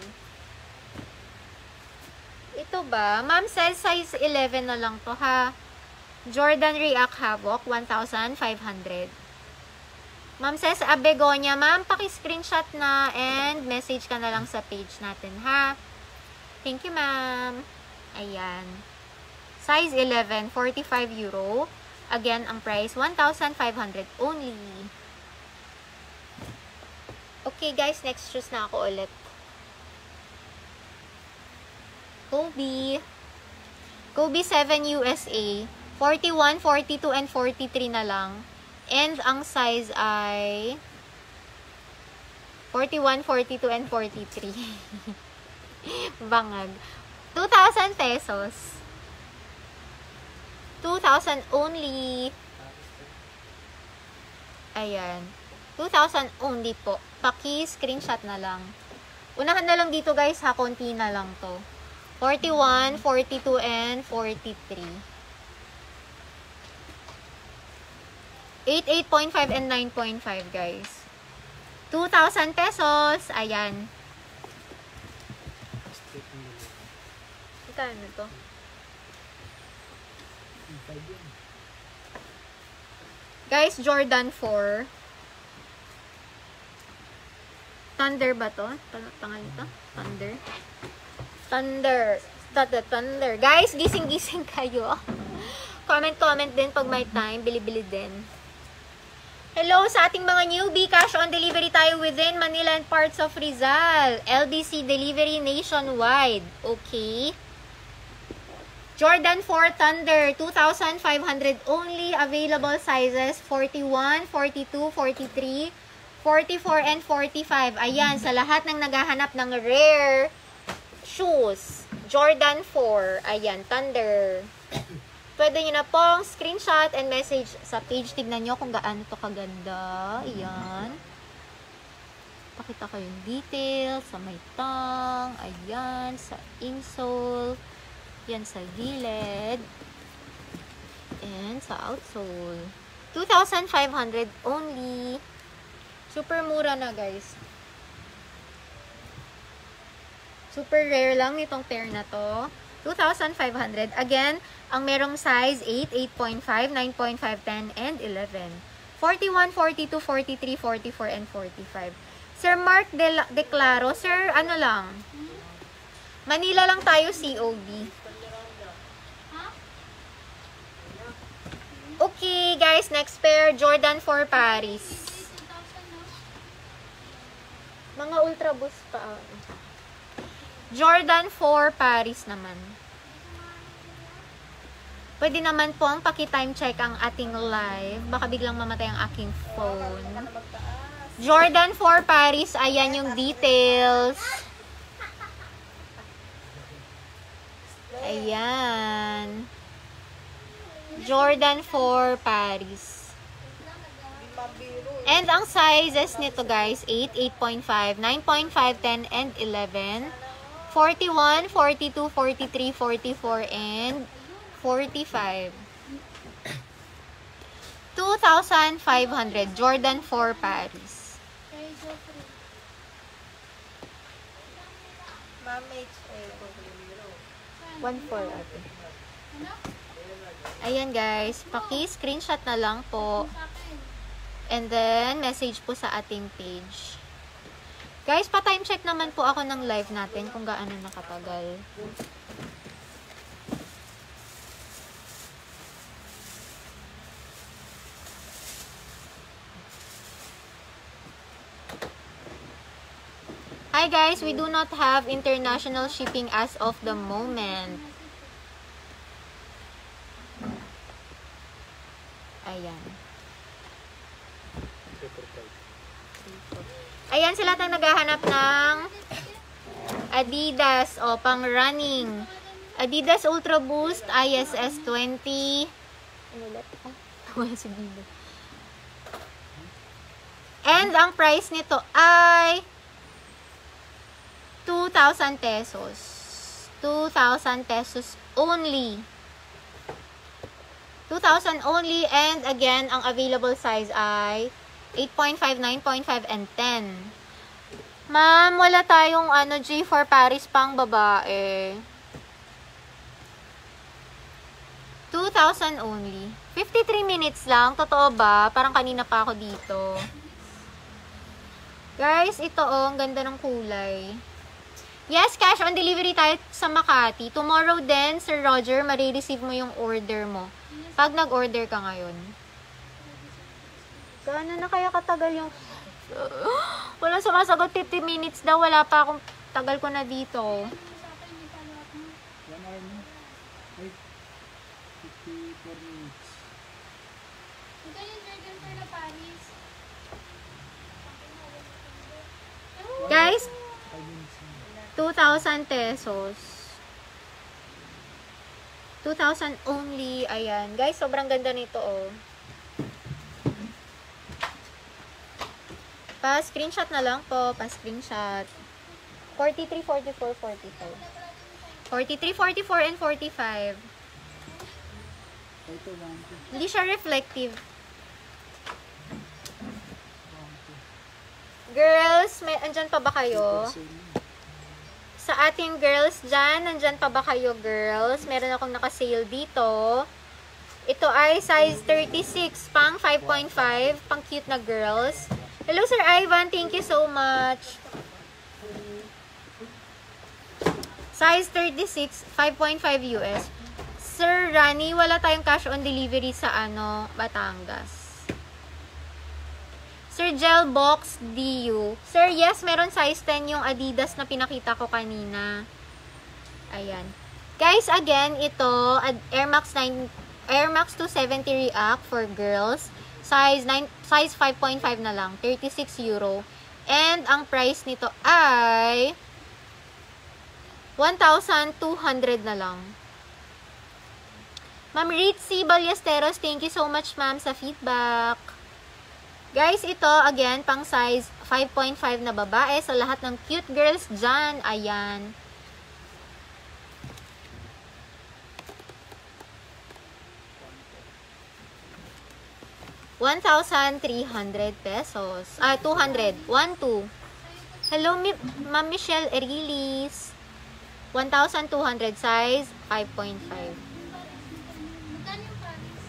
Ito ba? Ma'am Cels, size 11 na lang to ha. Jordan React Havoc, 1,500. Ma'am Cels, Begonia, ma'am, paki-screenshot na and message ka na lang sa page natin ha. Thank you, ma'am. Ayan. Size 11, 45 euro. Again, ang price, 1,500 only. Okay guys, next shoes na ako ulit. Kobe. Kobe 7 USA. 41, 42, and 43 na lang. And ang size ay 41, 42, and 43. Bangag. 2,000 pesos. 2,000 only. Ayan. 2,000 only po. Paki-screenshot na lang. Unahan na lang dito guys ha. Konti na lang to. 41, 42, and 43. 8, 8.5, and 9.5 guys. 2,000 pesos. Ayan. Ito to? Guys, Jordan 4. Thunder ba to? Tangan ito? Thunder. Thunder. Guys, gising-gising kayo. Comment din pag may time. Bili-bili din. Hello sa ating mga newbie. Cash on delivery tayo within Manila and parts of Rizal. LBC delivery nationwide. Okay. Jordan 4 Thunder. 2,500 only. Available sizes 41, 42, 43, 44, and 45. Ayan. Sa lahat ng naghahanap ng rare shoes. Jordan 4. Ayan. Thunder. Pwede nyo na pong screenshot and message sa page. Tignan nyo kung gaano to kaganda. Ayan. Pakita ko yung details sa may tang. Ayan. Sa insole. Yan sa gilid. And sa outsole. 2,500 only. Super mura na guys. Super rare lang nitong pair na to. 2,500. Again, ang merong size 8, 8.5, 9.5, 10, and 11. 41, 42, 43, 44, and 45. Sir Mark Declaro. Sir, ano lang? Manila lang tayo COD. Okay, guys. Next pair. Jordan 4 Paris. Mga Ultra Boost pa. Jordan 4 Paris naman. Pwede naman po ang paki-time check ang ating live. Baka biglang mamatay ang aking phone. Jordan 4 Paris. Ayan yung details. Ayan. Jordan 4 Paris. And ang sizes nito guys, 8, 8.5, 9.5, 10, and 11. 41, 42, 43, 44, and 45. 2,500. Jordan 4 Paris. 1,400 ate. Ayan guys, paki-screenshot na lang po. And then, message po sa ating page. Guys, pa-time check naman po ako ng live natin kung gaano nakatagal. Hi guys, we do not have international shipping as of the moment. Ayan. Ayan sila tang naghahanap ng Adidas o pang running. Adidas Ultra Boost ISS 20. And ang price nito ay 2,000 pesos. 2,000 pesos only. 2,000 only, and again, ang available size ay 8.5, 9.5, and 10. Ma'am, wala tayong G4 Paris pang babae. 2,000 only. 53 minutes lang. Totoo ba? Parang kanina pa ako dito. Guys, ito ang ganda ng kulay. Yes, cash on delivery tayo sa Makati. Tomorrow din, Sir Roger, marireceive mo yung order mo. Pag nag-order ka ngayon. Gaano na kaya katagal yung... Walang sumasagot, 50 minutes daw. Wala pa akong... Tagal ko na dito. 1 hour na. Ay, 54 minutes. Ito yung Dragon for the Paris. Guys, 5 minutes na. 2,000 pesos. 2,000 only. Ayan. Guys, sobrang ganda nito, oh. Pa-screenshot na lang po. Pa-screenshot. 43, 44, 45. 43, 44, and 45. Ito, 1, 2. Hindi siya reflective. Girls, andyan pa ba kayo? Sa ating girls dyan, nandyan pa ba kayo, girls? Meron akong nakasale dito. Ito ay size 36, pang 5.5, pang cute na girls. Hello, Sir Ivan. Thank you so much. Size 36, 5.5 US. Sir Rani, wala tayong cash on delivery sa Batangas. Sir Gel Box DU. Sir, yes, meron size 10 yung Adidas na pinakita ko kanina. Ayan. Guys, again, ito, Air Max 270 React for girls. Size 5.5 na lang. 36 euro. And ang price nito ay 1,200 na lang. Ma'am Ritzy Ballesteros, thank you so much, ma'am, sa feedback. Guys, ito, again, pang size 5.5 na babae. Sa lahat ng cute girls dyan. Ayan. ₱1,300 pesos. 200. 1,2. Hello, Ma'am Michelle Erilis. 1,200 size, 5.5. Magkano yung Paris?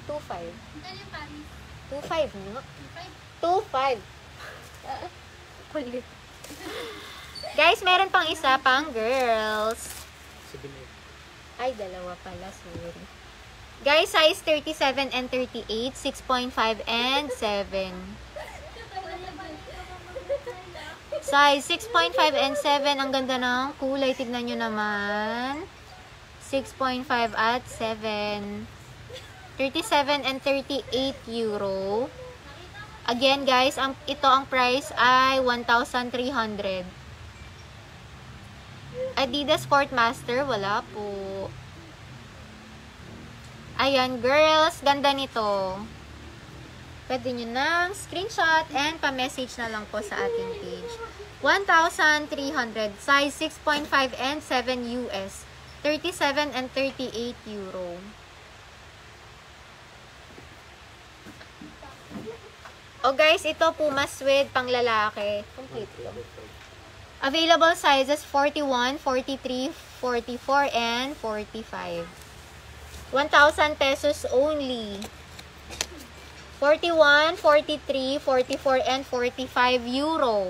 2.5. Magkano yung Paris? 2.5, no? 5? 2.5. Kulit. Guys, meron pang isa pang girls. 7, 8. Ay, dalawa pala, sorry. Guys, size 37 and 38, 6.5 and 7. Size 6.5 and 7. Ang ganda ng kulay. Tignan nyo naman. 6.5 at 7. 37 and 38 euro. Again, guys, ito ang price ay 1,300. Adidas Sportmaster, wala po. Ayan, girls, ganda nito. Pwede nyo ng screenshot and pa-message na lang po sa ating page. 1,300. Size 6.5 and 7 US. 37 and 38 euro. O guys, ito Puma Suede pang lalaki. Complete to. Available sizes 41, 43, 44, and 45. 1,000 pesos only. 41, 43, 44, and 45 euro.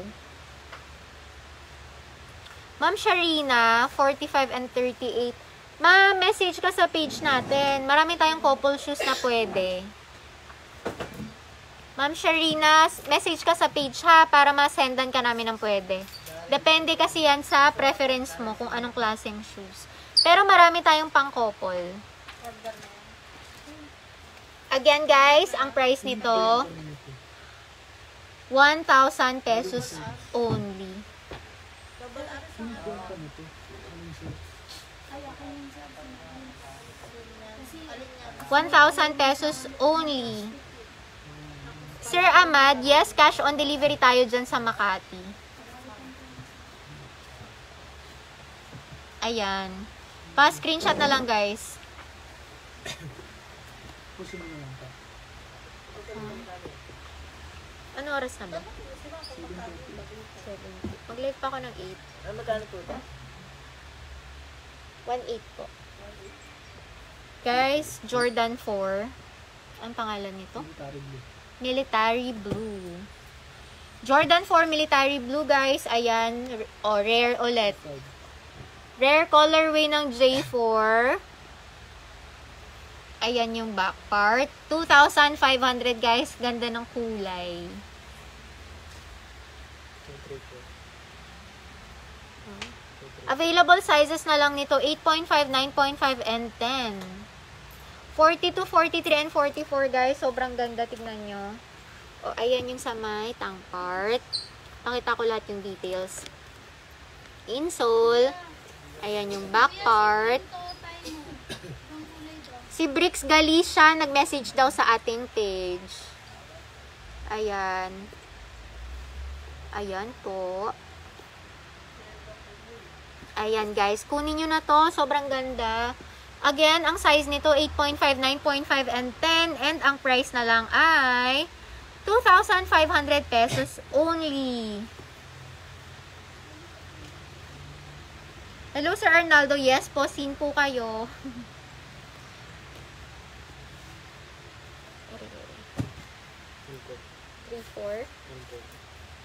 Ma'am Sharina, 45 and 38. Ma'am, message ka sa page natin. Marami tayong couple shoes na pwede. Ma'am Sharina, message ka sa page ha, para ma-sendan ka namin ng pwede. Depende kasi yan sa preference mo kung anong klaseng shoes. Pero marami tayong pang couple. Again guys, ang price nito 1,000 pesos only. 1,000 pesos only. Sir Ahmad, yes, cash on delivery tayo dyan sa Makati. Ayan. Pa-screenshot na lang, guys. Pusin mo na lang pa. Ano oras na ba? 7. Mag-live pa ako ng 8. Ano magkano po ito? 1.8 po. Guys, Jordan 4. Ang pangalan nito? Military blue. Military Blue. Jordan 4 military blue, guys. Ayan. O, rare ulit. Rare colorway ng J4. Ayan yung back part. 2,500, guys. Ganda ng kulay. Available sizes na lang nito. 8.5, 9.5, and 10. 42, 43, and 44, guys. Sobrang ganda. Tignan nyo. O, ayan yung sa may tang part. Pakita ko lahat yung details. Insole. Ayan yung back part. Si Bricks Galicia, nag-message daw sa ating page. Ayan. Ayan po. Ayan, guys. Kunin nyo na to. Sobrang ganda. Again, ang size nito, 8.5, 9.5, and 10. And ang price na lang ay 2,500 pesos only. Hello, Sir Arnaldo. Yes po, seen po kayo. 3, 4,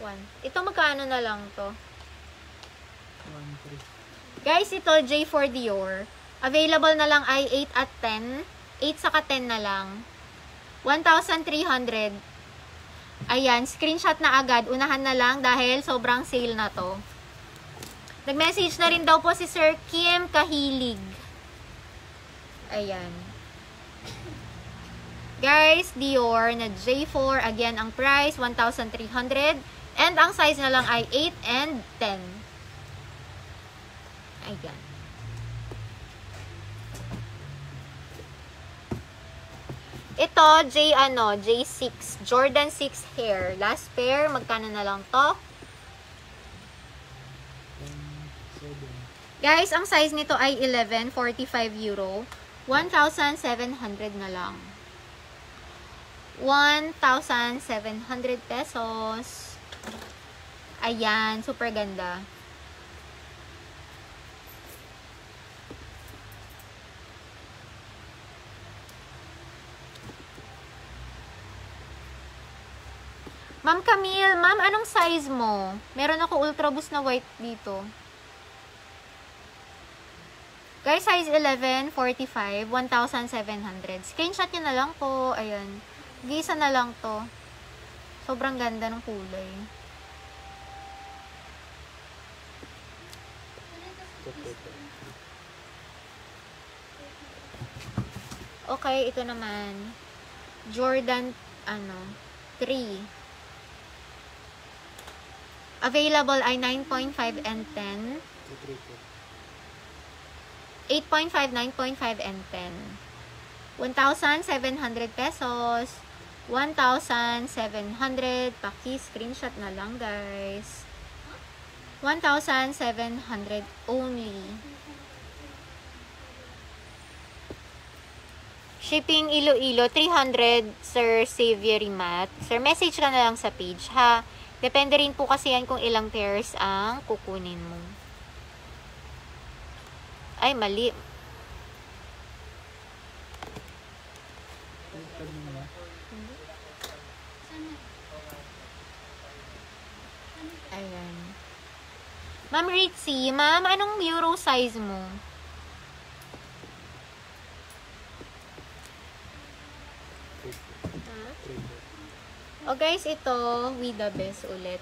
1. Ito magkano na lang to? 1, 3. Guys, ito J4 Dior. Available na lang ay 8 at 10. 8 saka 10 na lang. 1,300. Ayan, screenshot na agad. Unahan na lang dahil sobrang sale na to. Nag-message na rin daw po si Sir Kim Kahilig. Ayan. Guys, Dior na J4. Again, ang price, 1,300. And ang size na lang ay 8 and 10. Ayan. Ito, J6. Jordan 6 hair. Last pair, magkano na lang to? 7. Guys, ang size nito ay 11, 45 euro. 1,700 na lang. 1,700 pesos. Ayan, super ganda. Ma'am Camille, ma'am, anong size mo? Meron ako Ultra Boost na white dito. Guys, size 11, 45, 1,700. Screenshot nyo na lang po. Ayan. Gisa na lang to. Sobrang ganda ng kulay. Okay, ito naman. Jordan, 3. Available ay 9.5 and 10. 8.5, 9.5, and 10. 1,700 pesos. 1,700. Paki-screenshot na lang, guys. 1,700 only. Shipping Iloilo, 300, Sir Xavier Mat. Sir, message ka na lang sa page, ha? Depende rin po kasi yan kung ilang pairs ang kukunin mo. Ay, mali. Ayan. Ma'am Ritzy, ma'am, anong euro size mo? O guys, ito, with the best ulit.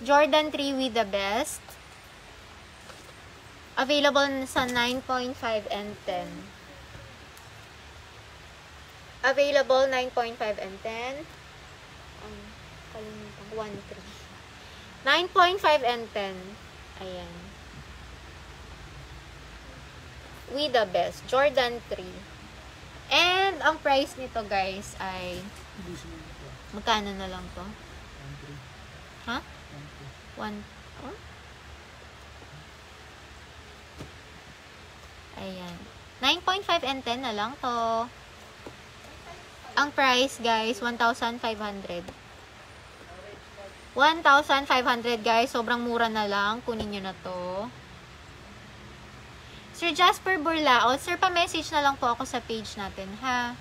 Jordan 3 with the best. Available sa 9.5 and 10. Available 9.5 and 10. Kalimutan, 1, 3. 9.5 and 10. Ayan. With the best. Jordan 3. And, ang price nito guys ay magkano na lang to? 1, 3. Ha? 1. Oh? Ayan. 9.5 and 10 na lang to. Ang price, guys, 1,500. 1,500, guys. Sobrang mura na lang. Kunin nyo na to. Sir Jasper Burlao. Sir, pa-message na lang po ako sa page natin, ha?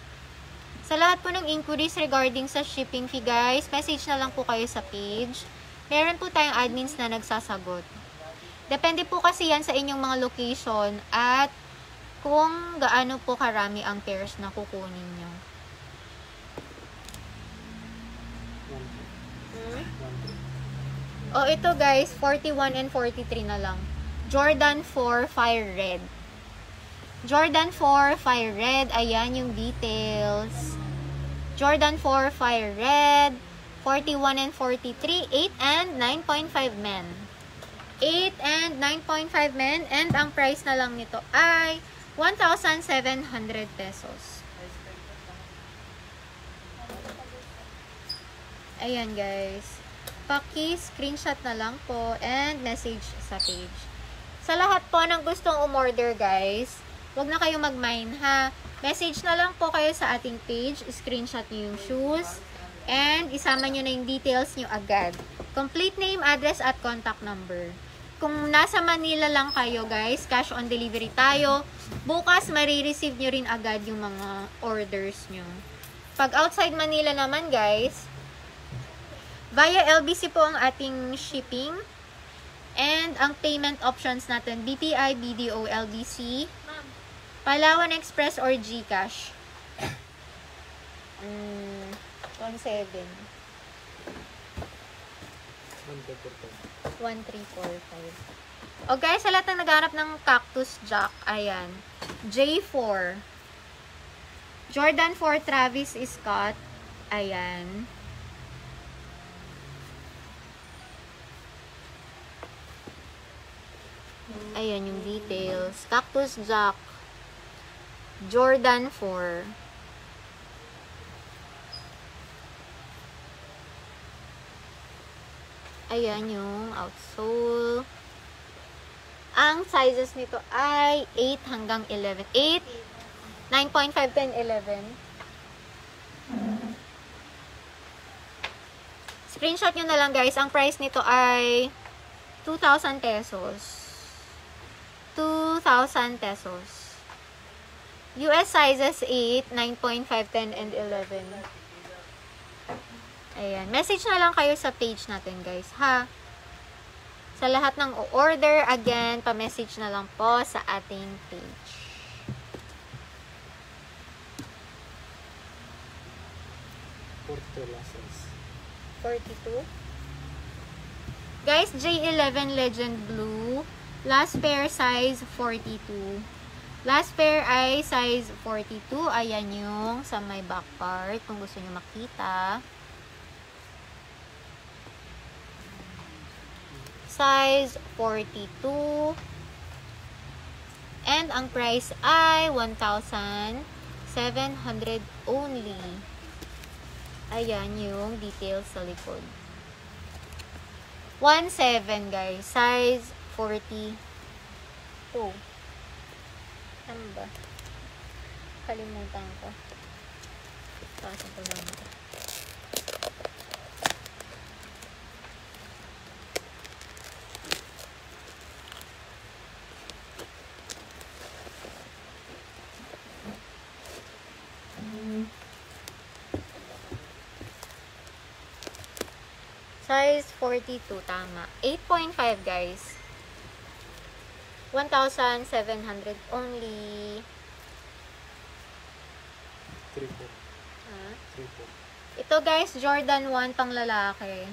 Sa lahat po ng inquiries regarding sa shipping fee guys, message na lang po kayo sa page. Meron po tayong admins na nagsasagot. Depende po kasi yan sa inyong mga location at kung gaano po karami ang pairs na kukunin nyo. Oh, ito guys, 41 and 43 na lang. Jordan 4 Fire Red. Jordan 4 Fire Red, ayan yung details. Jordan 4 Fire Red, 41 and 43, 8 and 9.5 men. 8 and 9.5 men, and ang price na lang nito ay 1,700 pesos. Ayan guys. Paki-screenshot na lang po and message sa page. Sa lahat po ng gustong umorder guys, wag na kayo mag-mind ha. Message na lang po kayo sa ating page, screenshot nyo yung shoes, and isama nyo na yung details nyo agad. Complete name, address, at contact number. Kung nasa Manila lang kayo guys, cash on delivery tayo. Bukas marireceive nyo rin agad yung mga orders nyo. Pag outside Manila naman guys, via LBC po ang ating shipping. And ang payment options natin, BPI, BDO, LBC, Palawan Express, or GCash. 1,700. 1,345. O guys, sa lahat ng naghanap ng Cactus Jack, ayan. J4. Jordan 4 Travis Scott. Ayan. Ayan yung details. Cactus Jack. Jordan 4. Ayan yung outsole. Ang sizes nito ay 8 hanggang 11. 8, 9.5, 10, 11. Screenshot nyo na lang guys. Ang price nito ay 2,000 pesos. 2,000 pesos. US sizes 8, 9.5, 10, and 11. Ayan. Message na lang kayo sa page natin guys, ha? Sa lahat ng order, again, pa-message na lang po sa ating page. $42. 42. Guys, J11 Legend Blue. Last pair size 42. Last pair ay size 42. Ayan yung sa may back part. Kung gusto nyo makita. Size 42. And ang price ay 1,700 only. Ayan yung details sa likod. 1,700 guys. Size 42. Ano ba? Kalimutan ko. Pasok ko lang ito. Size 42, tama. 8.5 guys. 1,700 only. 3-4. Ha? 3-4. Ito guys, Jordan 1 pang lalaki.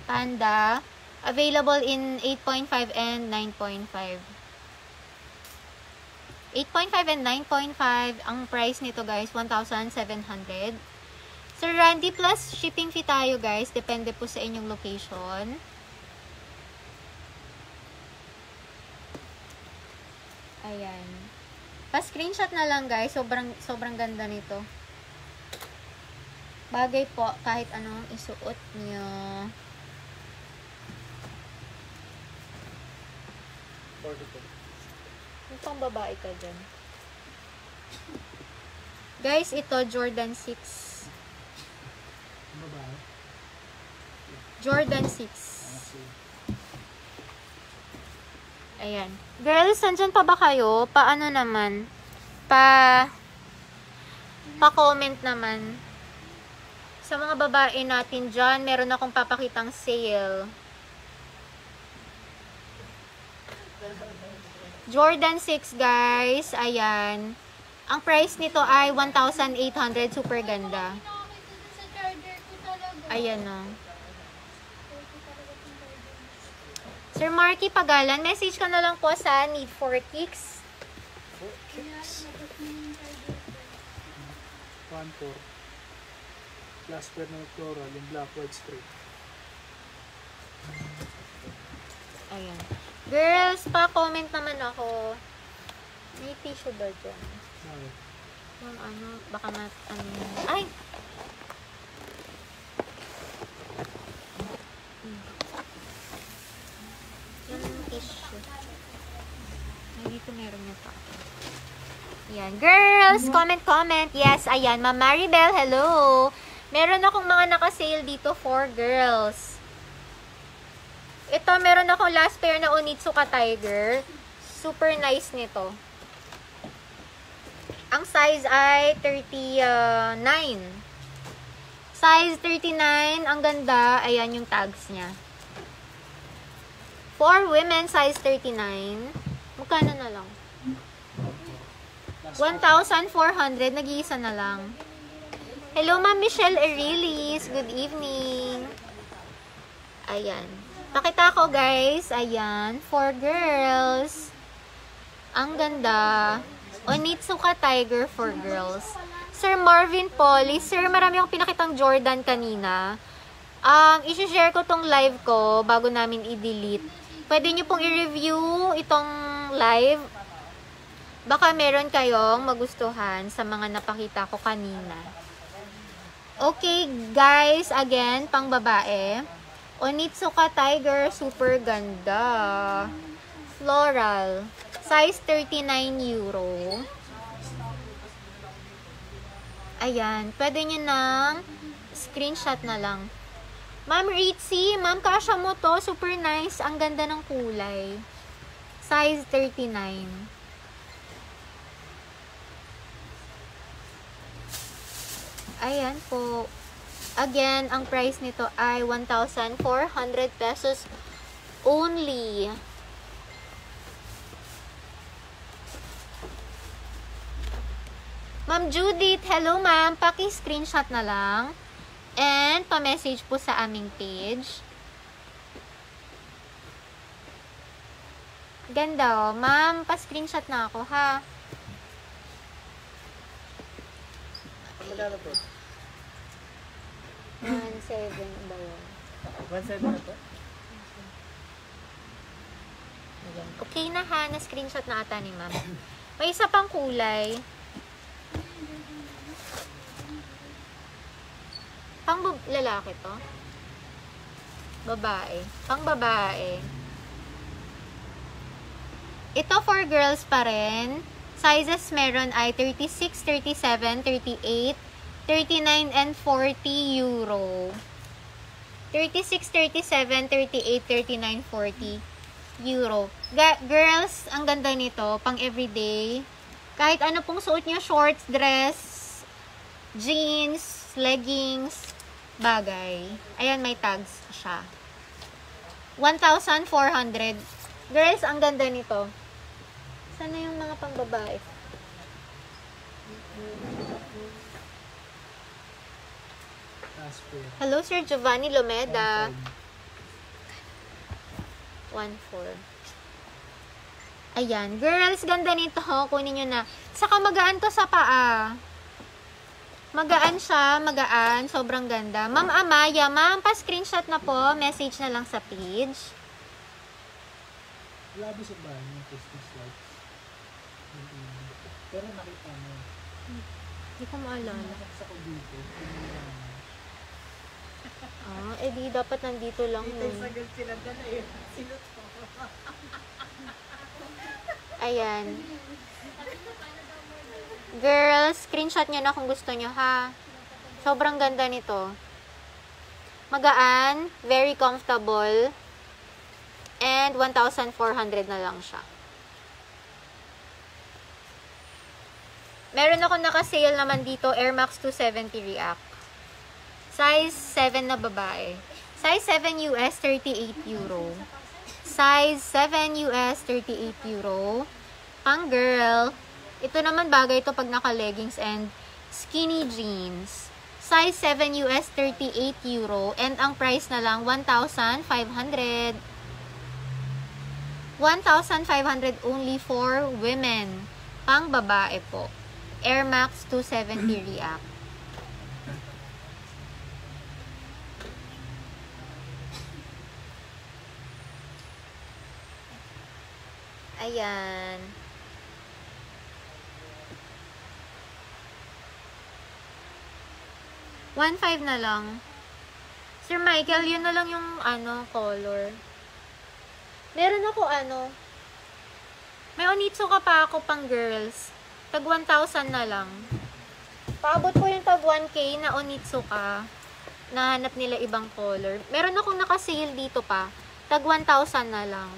Panda. Available in 8.5 and 9.5. 8.5 and 9.5. Ang price nito guys, 1,700. Sir Randy, plus shipping fee tayo guys. Depende po sa inyong location. Ayan. Pa-screenshot na lang guys. Sobrang ganda nito. Bagay po kahit anong isuot nyo. 42. Yung pang babae ka dyan. Guys, ito Jordan 6. Babae. Jordan 6. Ayan. Girls, nandyan pa ba kayo? Paano naman? Pa-comment naman. Sa mga babae natin dyan, meron akong papakitang sale. Jordan 6, guys. Ayan. Ang price nito ay 1,800. Super ganda. Sa charger ko talaga. Ayan o. Sir Marky Pagalan, message ka na lang po sa Need for Kicks. 1-4. Last pair na floral, yung black, white straight. Ayan. Girls, pa-comment naman ako. May tissue ba dyan? Bakit? Yung ano, baka ay! Yung tissue. Ay, dito meron niya pa. Ayan. Girls, comment. Yes, ayan. Ma'am Maribel, hello. Meron akong mga naka-sale dito for girls. Ito, meron akong last pair na Onitsuka Tiger. Super nice nito. Ang size ay 39. Size 39. Ang ganda. Ayan yung tags niya. For women, size 39. Magkano na lang? 1,400. Nag-iisa na lang. Hello, Ma'am Michelle Arilis. Good evening. Ayan. Pakita ko, guys. Ayan. For girls. Ang ganda. Onitsuka Tiger for girls. Sir Marvin Polly. Sir, marami akong pinakitang Jordan kanina. I-share ko tong live ko bago namin i-delete. Pwede nyo pong i-review itong live. Baka meron kayong magustuhan sa mga napakita ko kanina. Okay, guys. Again, pang babae. Onitsuka Tiger. Super ganda. Floral. Size 39 euro. Ayan. Pwede nyo nang screenshot na lang. Ma'am Ritzy, ma'am, kasha mo to. Super nice. Ang ganda ng kulay. Size 39. Ayan po. Again, ang price nito ay 1,400 pesos only. Ma'am Judith, hello ma'am. Paki-screenshot na lang. And pa-message po sa aming page. Ganda oh. Ma'am, pa-screenshot na ako ha. Magkano po? 1,700 ba yun? 1.7 na po? Okay na ha. Na-screenshot na ata ni ma'am. May isa pang kulay. Pang lalaki to? Babae. Pang babae. Ito for girls pa rin. Sizes meron ay 36, 37, 38, 39, and 40 euro. 36, 37, 38, 39, 40 euro. Girls, ang ganda nito. Pang everyday. Kahit ano pong suot nyo, shorts, dress, jeans, leggings, bagay. Ayan, may tags siya. 1,400. Girls, ang ganda nito. Sana yung mga pangbabae? Hello, Sir Giovanni Lomeda. 1,400. Ayan. Girls, ganda nito. Kunin nyo na. Saka magaan to sa paa. Magaan siya, magaan. Sobrang ganda. Ma'am Amaya, ma'am, pa-screenshot na po. Message na lang sa page. Labi sa bahay ng Christmas lights. Pero nakita mo. Hindi ko maalala. Nakaksa ko dito. Di dapat nandito lang yun. Sila na eh. Sinot ko. Ayan. Girls, screenshot nyo na kung gusto nyo, ha? Sobrang ganda nito. Magaan, very comfortable, and 1,400 na lang siya. Meron ako naka-sale naman dito, Air Max 270 React. Size 7 na babae. Size 7 US, 38 euro. Size 7 US, 38 euro. Pang girl. Ito naman bagay ito pag naka-leggings and skinny jeans. Size 7 US, 38 euro. And ang price na lang, 1,500. 1,500 only for women. Pang babae po. Air Max 270 React. Ayan. $1,500 na lang. Sir Michael, yun na lang yung color. Meron ako may Onitsuka pa ako pang girls. Tag 1,000 na lang. Paabot ko yung tag 1K na Onitsuka. Nahanap nila ibang color. Meron akong naka-sale dito pa. Tag 1,000 na lang.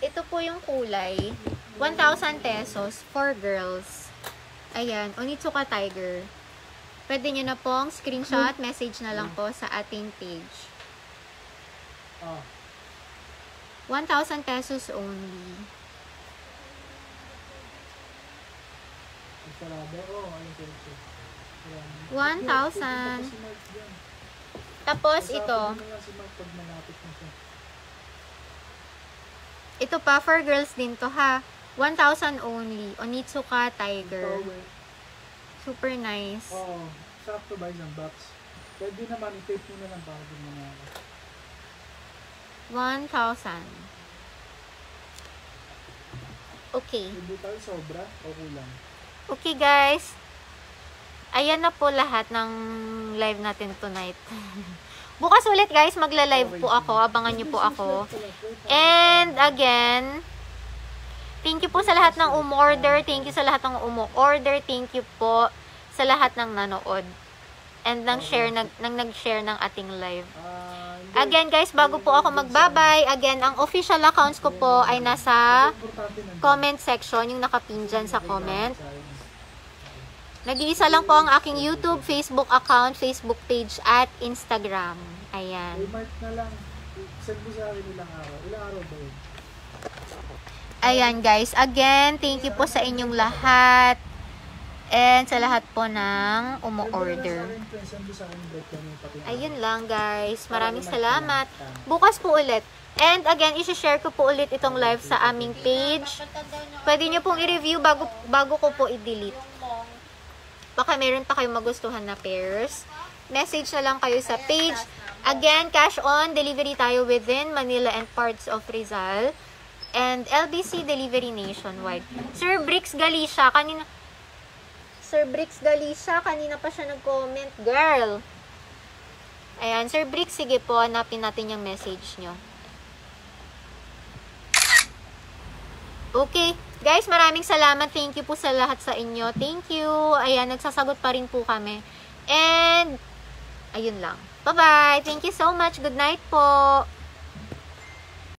Ito po yung kulay. 1,000 pesos for girls. Ayan, Onitsuka Tiger. Pwede nyo na pong screenshot, message na lang po sa ating page. 1,000 pesos only. $1,000. Tapos ito. Ito pa, for girls din to ha. 1,000 only. Onitsuka Tiger. Super nice. Oo. Sakto ba isang box? Pwede naman, i-tape mo na lang para din mo na. 1,000. Okay. Hindi tayo sobra o kulang? Okay guys. Ayan na po lahat ng live natin tonight. Bukas ulit guys, magla-live po ako. Abangan nyo po ako. And again, thank you po sa lahat ng umorder. Thank you sa lahat ng umorder. Thank you po sa lahat ng nanood. And nag-share ng ating live. Again guys, bago po ako magbabay, again, ang official accounts ko po ay nasa comment section, yung nakapin dyan sa comment. Nag-iisa lang po ang aking YouTube, Facebook account, Facebook page, at Instagram. Ayan. I-mark na lang. Send mo sa akin ilang araw. Ilang araw ba yun? Ayan guys, again, thank you po sa inyong lahat. And sa lahat po ng umu-order. Ayun lang guys. Maraming salamat. Bukas po ulit. And again, isi-share ko po ulit itong live sa aming page. Pwede nyo pong i-review bago ko po i-delete. Baka meron pa kayong magustuhan na pairs. Message na lang kayo sa page. Again, cash on delivery tayo within Manila and parts of Rizal. And LBC delivery nationwide. Sir Bricks Galicia, kanina pa siya nag-comment. Girl! Ayan, Sir Bricks, sige po, hanapin natin yung message nyo. Okay. Guys, maraming salamat. Thank you po sa lahat sa inyo. Thank you. Ayan, nagsasagot pa rin po kami. And, ayun lang. Bye-bye. Thank you so much. Good night po.